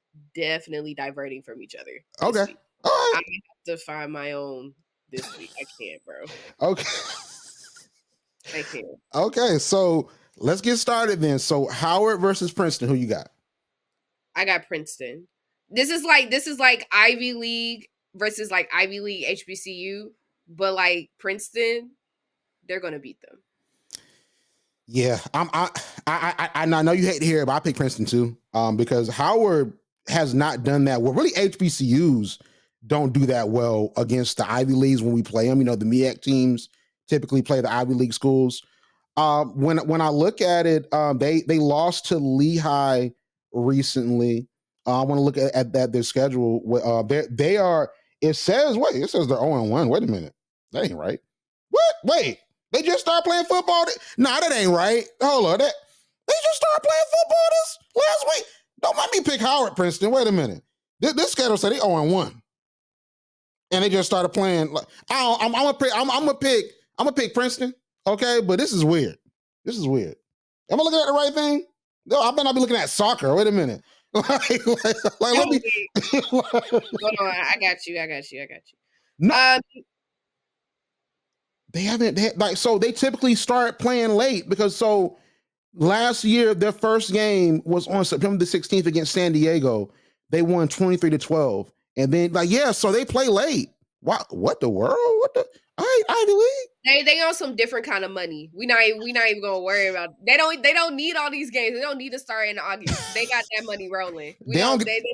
diverting from each other. Okay, all right. I have to find my own this week. I can't, bro. Okay. I can't. Okay, so let's get started then. So Howard versus Princeton, who you got? I got Princeton. This is like Ivy League versus like Ivy League HBCU, but like Princeton, they're gonna beat them. Yeah, I know you hate to hear it, but I pick Princeton too, because Howard has not done that well. Really, HBCUs don't do that well against the Ivy Leagues when we play them. You know, the MEAC teams typically play the Ivy League schools. When I look at it, they lost to Lehigh recently. I want to look at their schedule. They are. It says they're 0-1. Wait a minute, that ain't right. What? Wait, they just started playing football. Nah, that ain't right. Hold on, they just started playing football this last week. Don't let me pick Howard Princeton. Wait a minute. This schedule said they 0-1, and they just started playing. I'm gonna pick Princeton. Okay, but this is weird. Am I looking at the right thing? No, I better not be looking at soccer. Wait a minute. Let me. Hold on, I got you. No, they haven't. So they typically start playing late because last year their first game was on September the 16th against San Diego. They won 23-12, And then like, yeah, so they play late. What the world? What the Ivy League? They on some different kind of money. We not even gonna worry about. They don't need all these games. They don't need to start in August. They got that money rolling. We They don't. don't.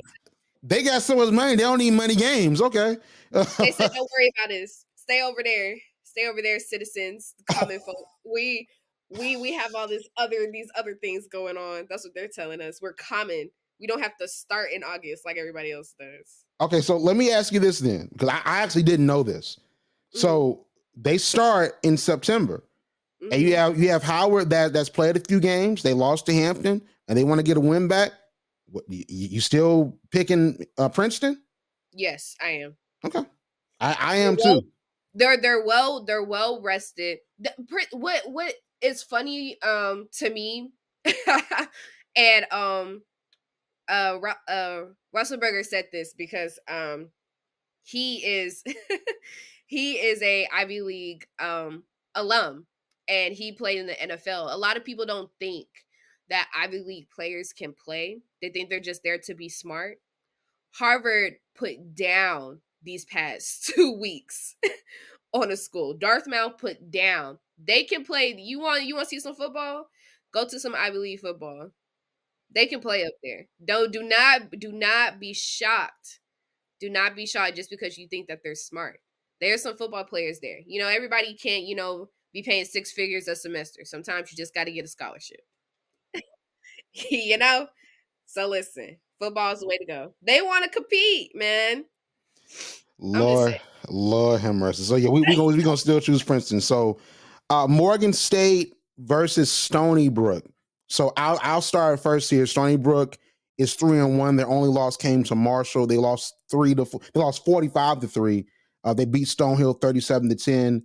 They got so much money. They don't need money games. Okay. They said, don't worry about this. Stay over there. Stay over there, citizens, common folk. We have all these other things going on. That's what they're telling us. We're common. We don't have to start in August like everybody else does. Okay, so let me ask you this then, because I actually didn't know this. So they start in September, and you have Howard that's played a few games. They lost to Hampton, and they want to get a win back. What, you still picking Princeton? Yes, I am. Okay, I am too. They're well rested. What is funny to me, and Russellberger said this because he is he is a Ivy League alum, and he played in the NFL. A lot of people don't think that Ivy League players can play. They think they're just there to be smart. Harvard put down these past 2 weeks on a school. Dartmouth put down. They can play. You want to see some football? Go to some Ivy League football. They can play up there. Do not be shocked. Do not be shocked just because you think that they're smart. There's some football players there. Everybody can't, be paying 6 figures a semester. Sometimes you just got to get a scholarship. So listen, football's the way to go. They want to compete, man. Lord have mercy. So yeah, we gonna still choose Princeton. So Morgan State versus Stony Brook. So I'll start first here. Stony Brook is 3-1. Their only loss came to Marshall. They lost 45-3. They beat Stonehill 37-10.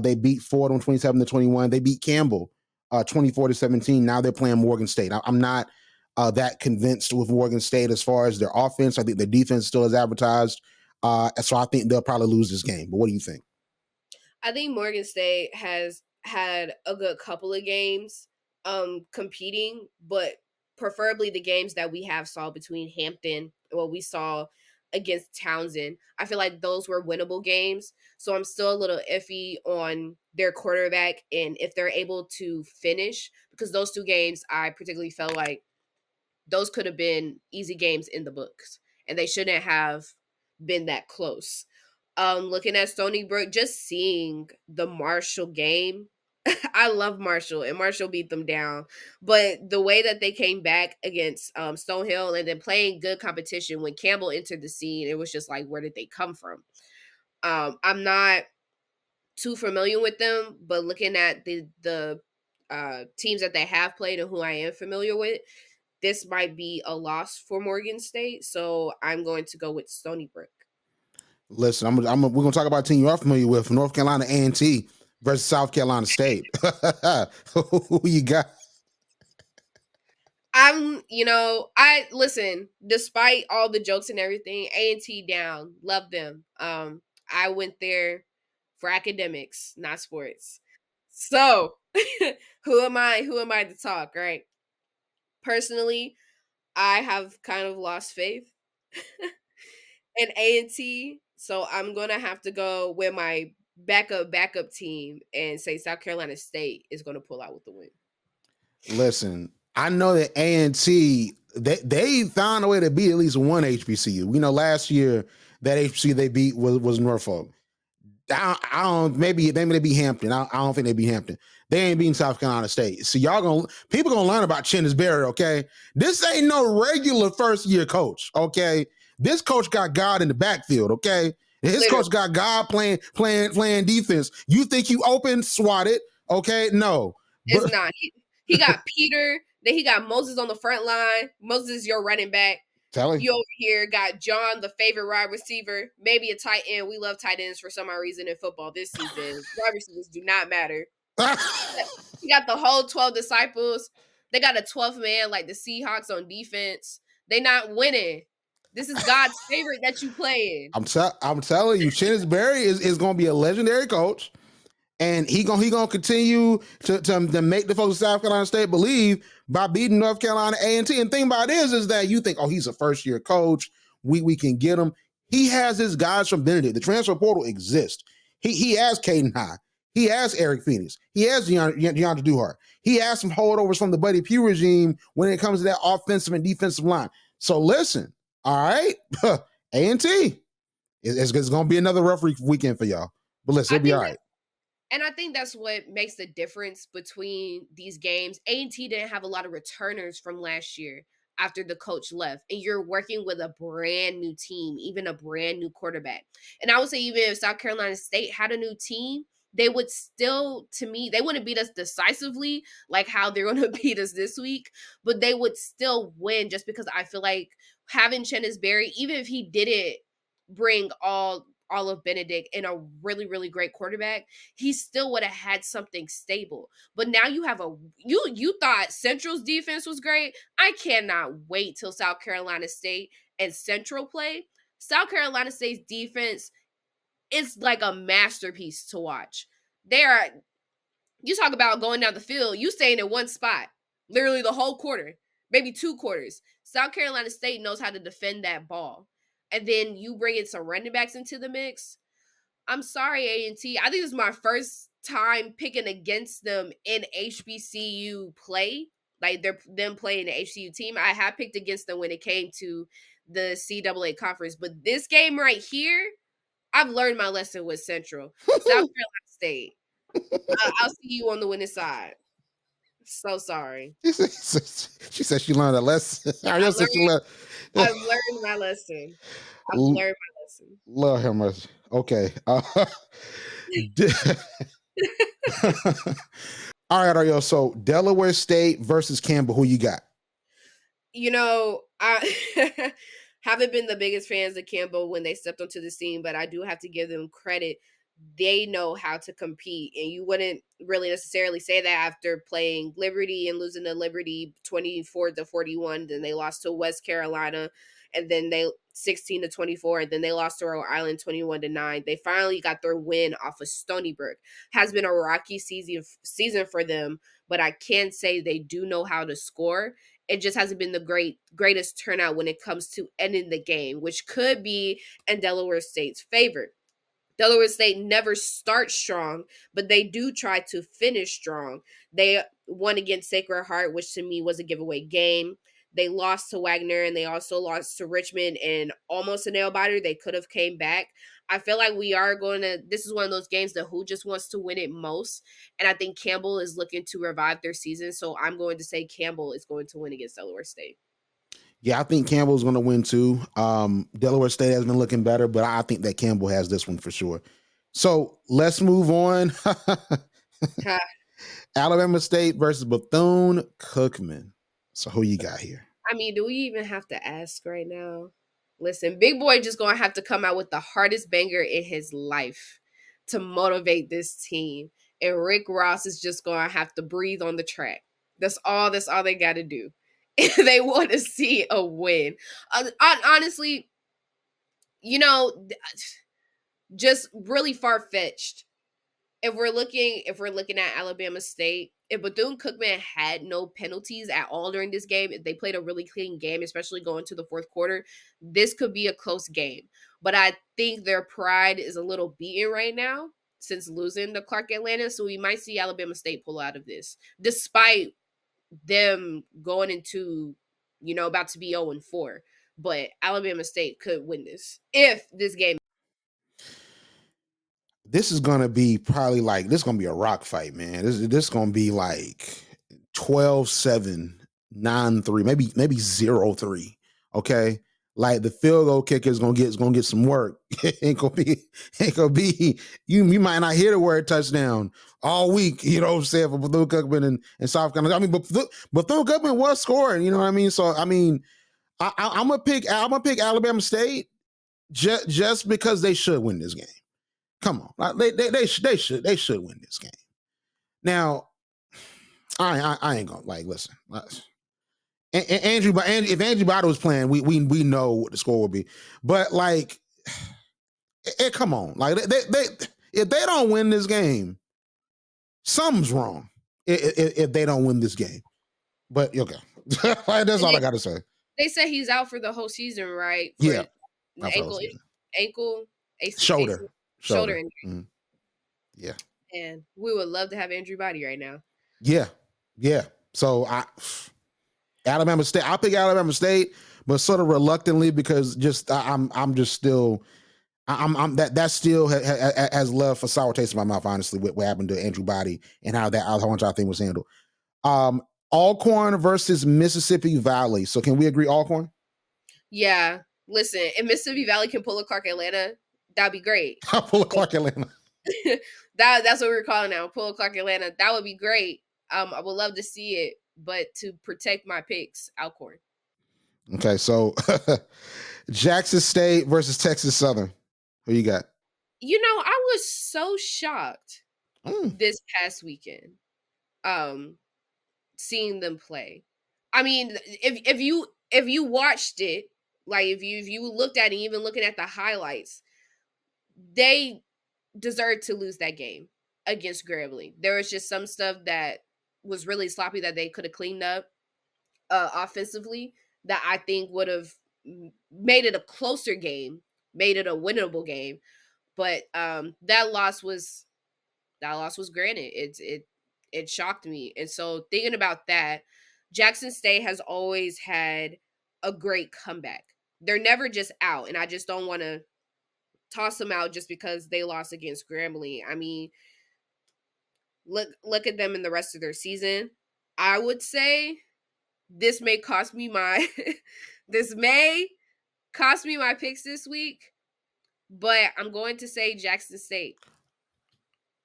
They beat Fordham 27-21. They beat Campbell 24-17. Now they're playing Morgan State. I'm not that convinced with Morgan State as far as their offense. I think their defense still is advertised. So I think they'll probably lose this game. But what do you think? I think Morgan State has had a good couple of games competing, but preferably the games that we have saw between Hampton, what we saw against Townsend. I feel like those were winnable games. So I'm still a little iffy on their quarterback and if they're able to finish, because those 2 games I particularly felt like those could have been easy games in the books, and they shouldn't have been that close. Looking at Stony Brook, just seeing the Marshall game, I love Marshall, and Marshall beat them down. But the way that they came back against Stonehill and then playing good competition when Campbell entered the scene, it was just like, where did they come from? I'm not too familiar with them, but looking at the teams that they have played and who I am familiar with, this might be a loss for Morgan State. So I'm going to go with Stony Brook. Listen, we're going to talk about a team you are familiar with, North Carolina A&T versus South Carolina State. Who you got? I listen, despite all the jokes and everything, A&T down. Love them. I went there for academics, not sports. So who am I to talk, right? Personally, I have kind of lost faith in A&T, so I'm gonna have to go with my backup team and say South Carolina State is gonna pull out with the win. Listen, I know that A&T they found a way to beat at least one HBCU. Last year that HBCU they beat was Norfolk. I don't. Maybe they beat Hampton. I don't think they beat Hampton. They ain't beating South Carolina State. So people gonna learn about Chennis Berry. Okay, this ain't no regular first year coach. Okay, this coach got God in the backfield. Okay, his coach got God playing defense. You think you open, swat it? Okay, no, it's not. He got Peter. Then he got Moses on the front line. Moses is your running back. You over here got John, the favorite wide receiver, maybe a tight end. We love tight ends for some odd reason in football this season. Wide receivers do not matter. He got the whole 12 disciples. They got a 12th man like the Seahawks on defense. They not winning. This is God's favorite that you playing. I'm telling you, Chennis Berry is going to be a legendary coach. And he gonna continue to make the folks of South Carolina State believe by beating North Carolina A&T. And the thing about it is that you think, oh, he's a first year coach. We can get him. He has his guys from Benedict. The transfer portal exists. He has Caden High. He has Eric Phoenix. He has DeAndre Duhart. He has some holdovers from the Buddy Pugh regime when it comes to that offensive and defensive line. So listen, all right, A&T, it's going to be another rough weekend for y'all. But listen, it'll be all right. And I think that's what makes the difference between these games. A&T didn't have a lot of returners from last year after the coach left. And you're working with a brand new team, even a brand new quarterback. And I would say even if South Carolina State had a new team, they would still, to me, they wouldn't beat us decisively like how they're going to beat us this week, but they would still win just because I feel like having Chennis Berry, even if he didn't bring all of Benedict and a really, really great quarterback, he still would have had something stable. But now you have you thought Central's defense was great. I cannot wait till South Carolina State and Central play. South Carolina State's defense is like a masterpiece to watch. You talk about going down the field, you staying in one spot, literally the whole quarter, maybe 2 quarters. South Carolina State knows how to defend that ball. And then you bring in some running backs into the mix. I'm sorry, A&T. I think this is my first time picking against them in HBCU play. Like them playing the HBCU team. I have picked against them when it came to the CAA conference. But this game right here, I've learned my lesson with Central. South Carolina State. I'll see you on the winning side. So sorry. She said she learned a lesson. I've learned my lesson. Lord have mercy. Okay. All right, Arielle. So Delaware State versus Campbell. Who you got? I haven't been the biggest fans of Campbell when they stepped onto the scene, but I do have to give them credit. They know how to compete, and you wouldn't really necessarily say that after playing Liberty and losing to Liberty 24-41. Then they lost to West Carolina, and then they 16-24, and then they lost to Rhode Island 21-9. They finally got their win off of Stony Brook. Has been a rocky season for them, but I can say they do know how to score. It just hasn't been the greatest turnout when it comes to ending the game, which could be in Delaware State's favor. Delaware State never starts strong, but they do try to finish strong. They won against Sacred Heart, which to me was a giveaway game. They lost to Wagner, and they also lost to Richmond in almost a nail-biter. They could have came back. I feel like this is one of those games that who just wants to win it most. And I think Campbell is looking to revive their season. So I'm going to say Campbell is going to win against Delaware State. Yeah, I think Campbell's going to win too. Delaware State has been looking better, but I think that Campbell has this one for sure. So let's move on. Alabama State versus Bethune-Cookman. So who you got here? I mean, do we even have to ask right now? Listen, Big Boy just going to have to come out with the hardest banger in his life to motivate this team. And Rick Ross is just going to have to breathe on the track. That's all they got to do. They want to see a win. Honestly, just really far-fetched. If we're looking at Alabama State, if Bethune-Cookman had no penalties at all during this game, if they played a really clean game, especially going to the fourth quarter, this could be a close game. But I think their pride is a little beaten right now since losing to Clark Atlanta, so we might see Alabama State pull out of this, despite them going into, about to be 0-4. But Alabama State could win this if this game. This is going to be probably this is going to be a rock fight, man. This is going to be like 12-7, 9-3, maybe 0-3. Okay. Like the field goal kicker is going to get some work. ain't gonna be, you might not hear the word touchdown all week, you know what I'm saying, for Bethune-Cookman and South Carolina. I mean, Bethune-Cookman was scoring, you know what I mean? So, I mean, I'm going to pick Alabama State just because they should win this game. Come on, they should win this game. Now, I ain't gonna listen. If Andrew Bada was playing, we know what the score would be. But come on, they if they don't win this game, something's wrong. If they don't win this game, but okay, that's all I got to say. They said he's out for the whole season, right? Yeah, ankle. ankle, Shoulder. shoulder injury. Mm. Yeah. And we would love to have Andrew Body right now. Yeah. Yeah. So Alabama State. I'll pick Alabama State, but sort of reluctantly because I'm just still that still has left a sour taste in my mouth. Honestly, what happened to Andrew Body and how much I think was handled. Alcorn versus Mississippi Valley. So can we agree Alcorn? Yeah. Listen, if Mississippi Valley can pull a Clark Atlanta, that'd be great. Pull a Clark Atlanta. That's what we're calling now. Pull a Clark Atlanta. That would be great. I would love to see it, but to protect my picks, Alcorn. Okay, so Jackson State versus Texas Southern. Who you got? You know, I was so shocked this past weekend, seeing them play. I mean, if you watched it, like if you looked at it, even looking at the highlights, they deserved to lose that game against Grambling. There was just some stuff that was really sloppy that they could have cleaned up offensively that I think would have made it a closer game, made it a winnable game. But that loss was granted. It shocked me. And so thinking about that, Jackson State has always had a great comeback. They're never just out, and I just don't want to toss them out just because they lost against Grambling. I mean, look at them in the rest of their season. I would say this may cost me my picks this week, but I'm going to say Jackson State.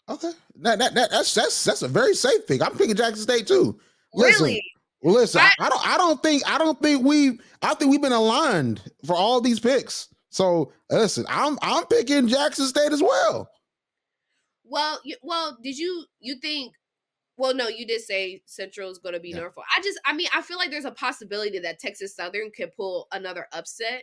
Okay, that's a very safe pick. I'm picking Jackson State too. Really? Listen. I think we've been aligned for all these picks. So listen, I'm picking Jackson State as well. Well, did you think? Well, no, you did say Central is going to be Norfolk. I feel like there's a possibility that Texas Southern could pull another upset,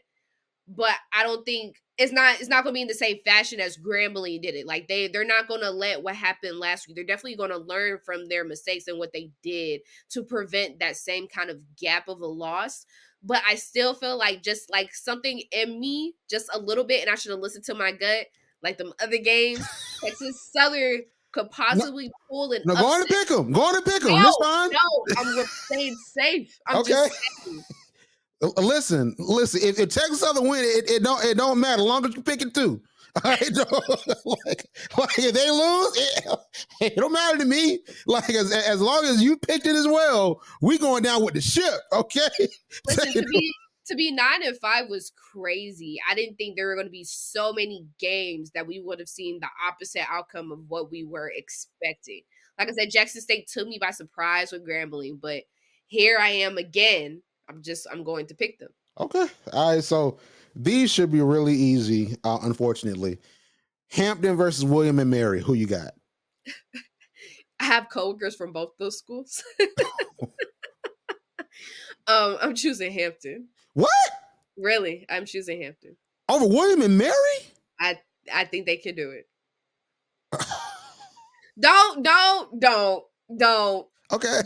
but I don't think it's not going to be in the same fashion as Grambling did it. Like they're not going to let what happened last week. They're definitely going to learn from their mistakes and what they did to prevent that same kind of gap of a loss. But I still feel like just like something in me, just a little bit, and I should have listened to my gut. Like them other games, Texas Southern could possibly pull an upset. Go on and pick them. It's fine. No, I'm staying safe. I'm just saying. Listen. If Texas Southern win, it don't matter. As long as you pick it too. All right, like if they lose, it don't matter to me. Like as long as you picked it as well, we going down with the ship. Okay. Listen, to be 9-5 was crazy. I didn't think there were going to be so many games that we would have seen the opposite outcome of what we were expecting. Like I said, Jackson State took me by surprise with Grambling, but here I am again. I'm going to pick them. Okay. All right. So these should be really easy, unfortunately. Hampton versus William and Mary. Who you got? I have coworkers from both those schools. I'm choosing Hampton. What? Really? I'm choosing Hampton. Over William and Mary? I think they can do it. Don't. Okay.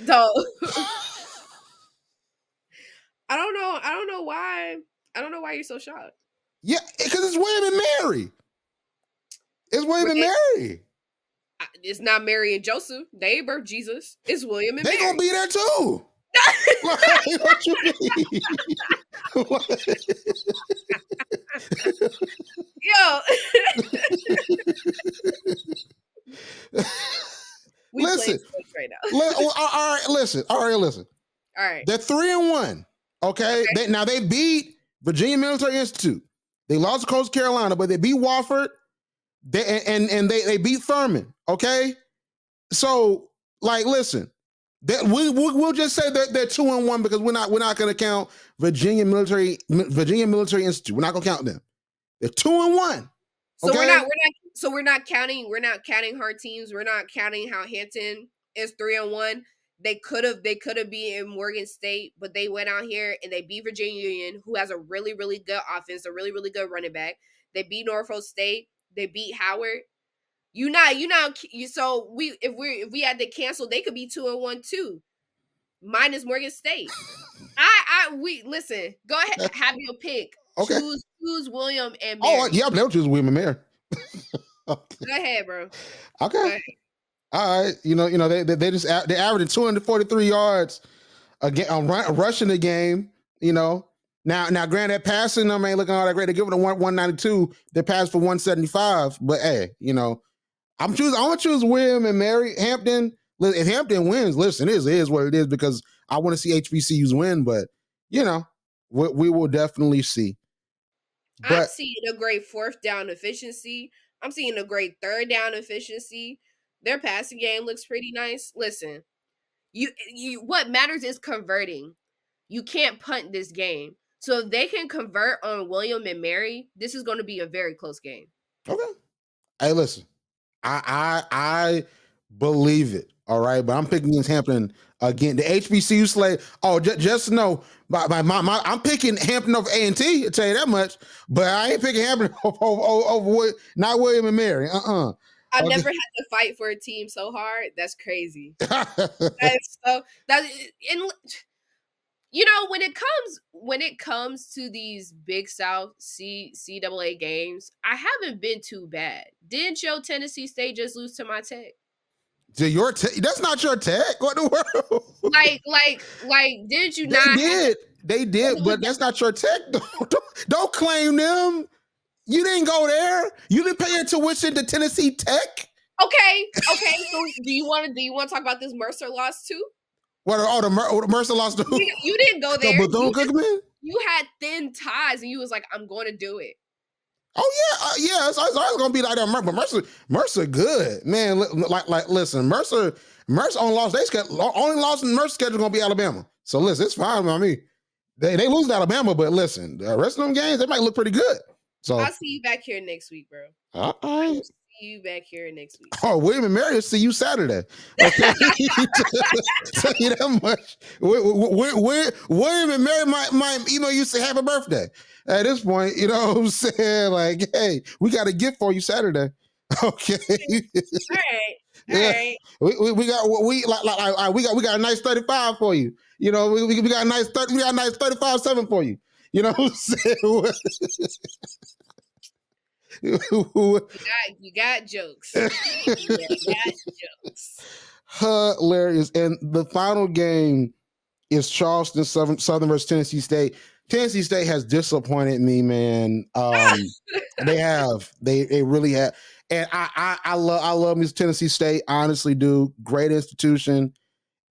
Don't. I don't know why. I don't know why you're so shocked. Yeah, because it's William and Mary. It's William and Mary. It's not Mary and Joseph. They ain't birthed Jesus. It's William and Mary. They gonna be there too. Like, what you mean? Yo. Listen. Right now. All right, listen. All right. They're 3-1. Okay. They beat Virginia Military Institute. They lost to Coastal Carolina, but they beat Wofford. They beat Thurman. Okay. So, like, listen. We'll just say that they're 2-1 because we're not going to count Virginia Military Institute. We're not going to count them. They're 2-1. Okay? So we're not counting hard teams. We're not counting how Hampton is 3-1. They could have beaten Morgan State, but they went out here and they beat Virginia Union, who has a really, really good offense, a really, really good running back. They beat Norfolk State. They beat Howard. So if we had to cancel, they could be 2-1 too, minus Morgan State. We listen. Go ahead, have your pick. Okay. Choose William and Oh, Mary. yeah, they'll choose William and Mary. Okay. Go ahead, bro. Go Okay. ahead. All right. They just they averaging 243 yards again on rushing the game. Now, granted, passing them ain't looking all that great. They're giving them 192. They passed for 175. But hey, I'm gonna choose William and Mary. Hampton. If Hampton wins, listen, it is what it is because I want to see HBCUs win. But we will definitely see. I'm But seeing a great fourth down efficiency. I'm seeing a great third down efficiency. Their passing game looks pretty nice. Listen, you what matters is converting. You can't punt this game. So if they can convert on William and Mary, this is going to be a very close game. okay, hey, listen, I believe it. All right, but I'm picking against Hampton again. The HBCU slate. Oh, just know, I'm picking Hampton over A&T. I'll tell you that much. But I ain't picking Hampton over not William and Mary. I've Okay. never had to fight for a team so hard. That's crazy. That's so that and when it comes to these Big South CAA games, I haven't been too bad. Didn't your Tennessee State just lose to my Tech? That's not your tech. What the world? Like, did you They not did. They did, but that's not your tech. Don't claim them. You didn't go there. You didn't pay your tuition to Tennessee Tech. Okay. So do you want to talk about this Mercer loss too? What? Oh, the Mercer lost to You didn't go there. Bethune-Cookman. You had thin ties, and you was like, "I'm going to do it." Oh yeah. It's always gonna be like that. But Mercer, good man. Listen, Mercer on lost. Only loss in Mercer schedule gonna be Alabama. So listen, it's fine. I mean, they lose to Alabama, but listen, the rest of them games they might look pretty good. So I'll see you back here next week, bro. I will see you back here next week. Oh, William and Mary will see you Saturday. Okay, tell you that much. William and Mary might email you say happy birthday. At this point, you know what I'm saying? Like, hey, we got a gift for you Saturday. Okay. All right. We got a nice 35 for you. We got a nice 35-7 for you. You know what I'm saying? You got jokes. Hilarious. And the final game is Charleston Southern versus Tennessee State. Tennessee State has disappointed me, man. They really have. And I love Miss Tennessee State. Honestly, do great institution.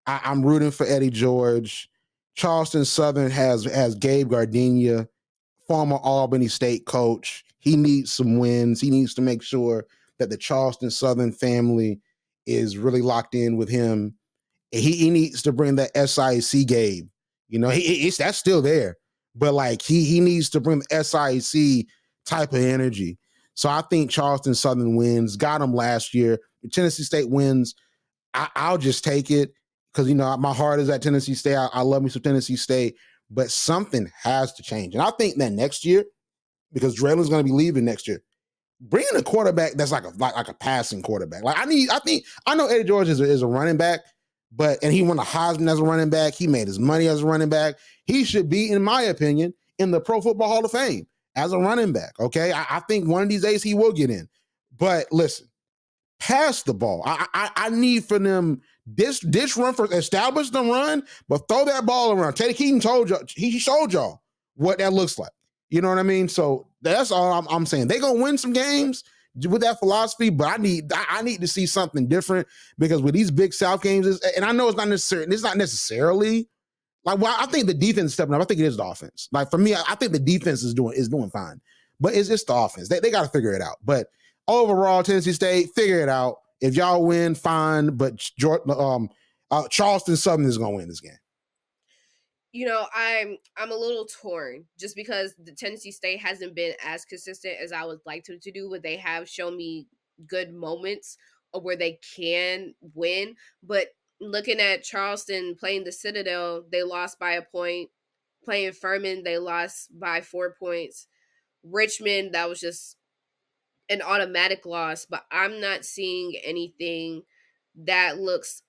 I'm rooting for Eddie George. Charleston Southern has Gabe Gardenia, former Albany State coach. He needs some wins. He needs to make sure that the Charleston Southern family is really locked in with him. He needs to bring that SIC Gabe. That's still there, but like he needs to bring the SIC type of energy. So I think Charleston Southern wins. Got him last year. If Tennessee State wins, I'll just take it because my heart is at Tennessee State. I love me some Tennessee State, but something has to change. And I think that next year, because Draylen's going to be leaving next year, bring in a quarterback that's like a passing quarterback. I know Eddie George is a running back, and he won a Heisman as a running back. He made his money as a running back. He should be, in my opinion, in the Pro Football Hall of Fame as a running back. Okay, I think one of these days he will get in. But listen, pass the ball. I need for them this run for establish the run, but throw that ball around. Teddy Keaton told y'all, he showed y'all what that looks like. You know what I mean? So that's all I'm saying. They're gonna win some games with that philosophy, but I need to see something different because with these Big South games, and I know it's not necessarily like, well, I think the defense is stepping up. I think it is the offense. Like for me, I think the defense is doing fine, but it's just the offense. They got to figure it out. But overall, Tennessee State, figure it out. If y'all win, fine. But Charleston Southern is gonna win this game. I'm a little torn just because the Tennessee State hasn't been as consistent as I would like to do, but they have shown me good moments of where they can win. But looking at Charleston playing the Citadel, they lost by a point. Playing Furman, they lost by 4 points. Richmond, that was just an automatic loss, but I'm not seeing anything that looks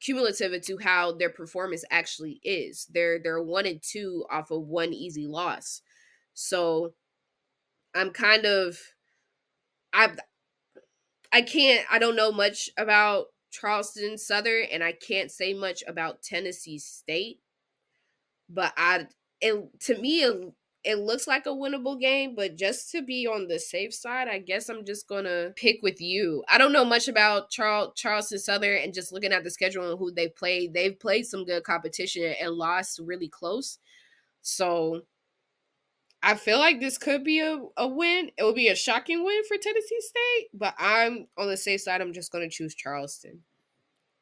cumulative into how their performance actually is. They're 1-2 off of one easy loss. So I'm kind of I don't know much about Charleston Southern, and I can't say much about Tennessee State. But to me it looks like a winnable game, but just to be on the safe side, I guess I'm just gonna pick with you. I don't know much about Charleston Southern, and just looking at the schedule and who they've played some good competition and lost really close. So I feel like this could be a win. It would be a shocking win for Tennessee State, but I'm on the safe side. I'm just gonna choose Charleston.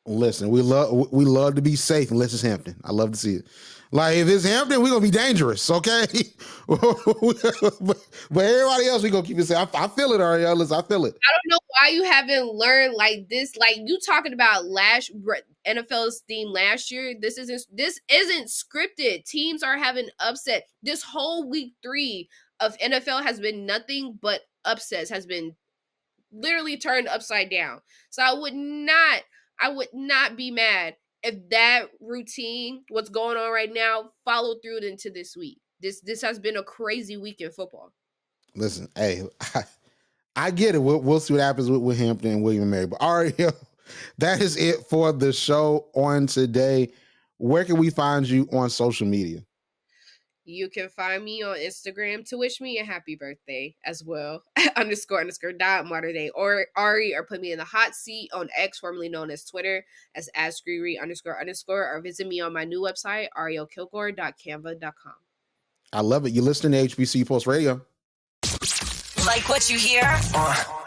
Listen, we love to be safe unless it's Hampton. I love to see it. Like, if it's Hampton, we're gonna be dangerous, okay? but everybody else, we gonna keep it safe. I feel it, Arielle. Listen, I feel it. I don't know why you haven't learned like this. Like, you talking about NFL's theme last year. This isn't scripted. Teams are having upset. This whole week 3 of NFL has been nothing but upsets. Has been literally turned upside down. So I would not be mad if that routine, what's going on right now, followed through into this week. This has been a crazy week in football. Listen, hey, I get it. We'll see what happens with Hampton and William & Mary. But Arielle, that is it for the show on today. Where can we find you on social media? You can find me on Instagram to wish me a happy birthday as well. __. Or Ari, or put me in the hot seat on X, formerly known as Twitter, as @Screery __. Or visit me on my new website, arielkilgore.canva.com. I love it. You're listening to HBCU Pulse Radio. Like what you hear?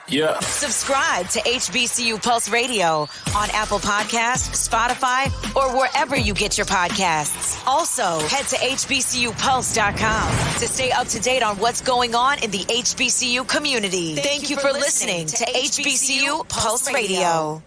Yeah. Subscribe to HBCU Pulse Radio on Apple Podcasts, Spotify, or wherever you get your podcasts. Also, head to hbcupulse.com to stay up to date on what's going on in the HBCU community. Thank you for listening to HBCU Pulse Radio.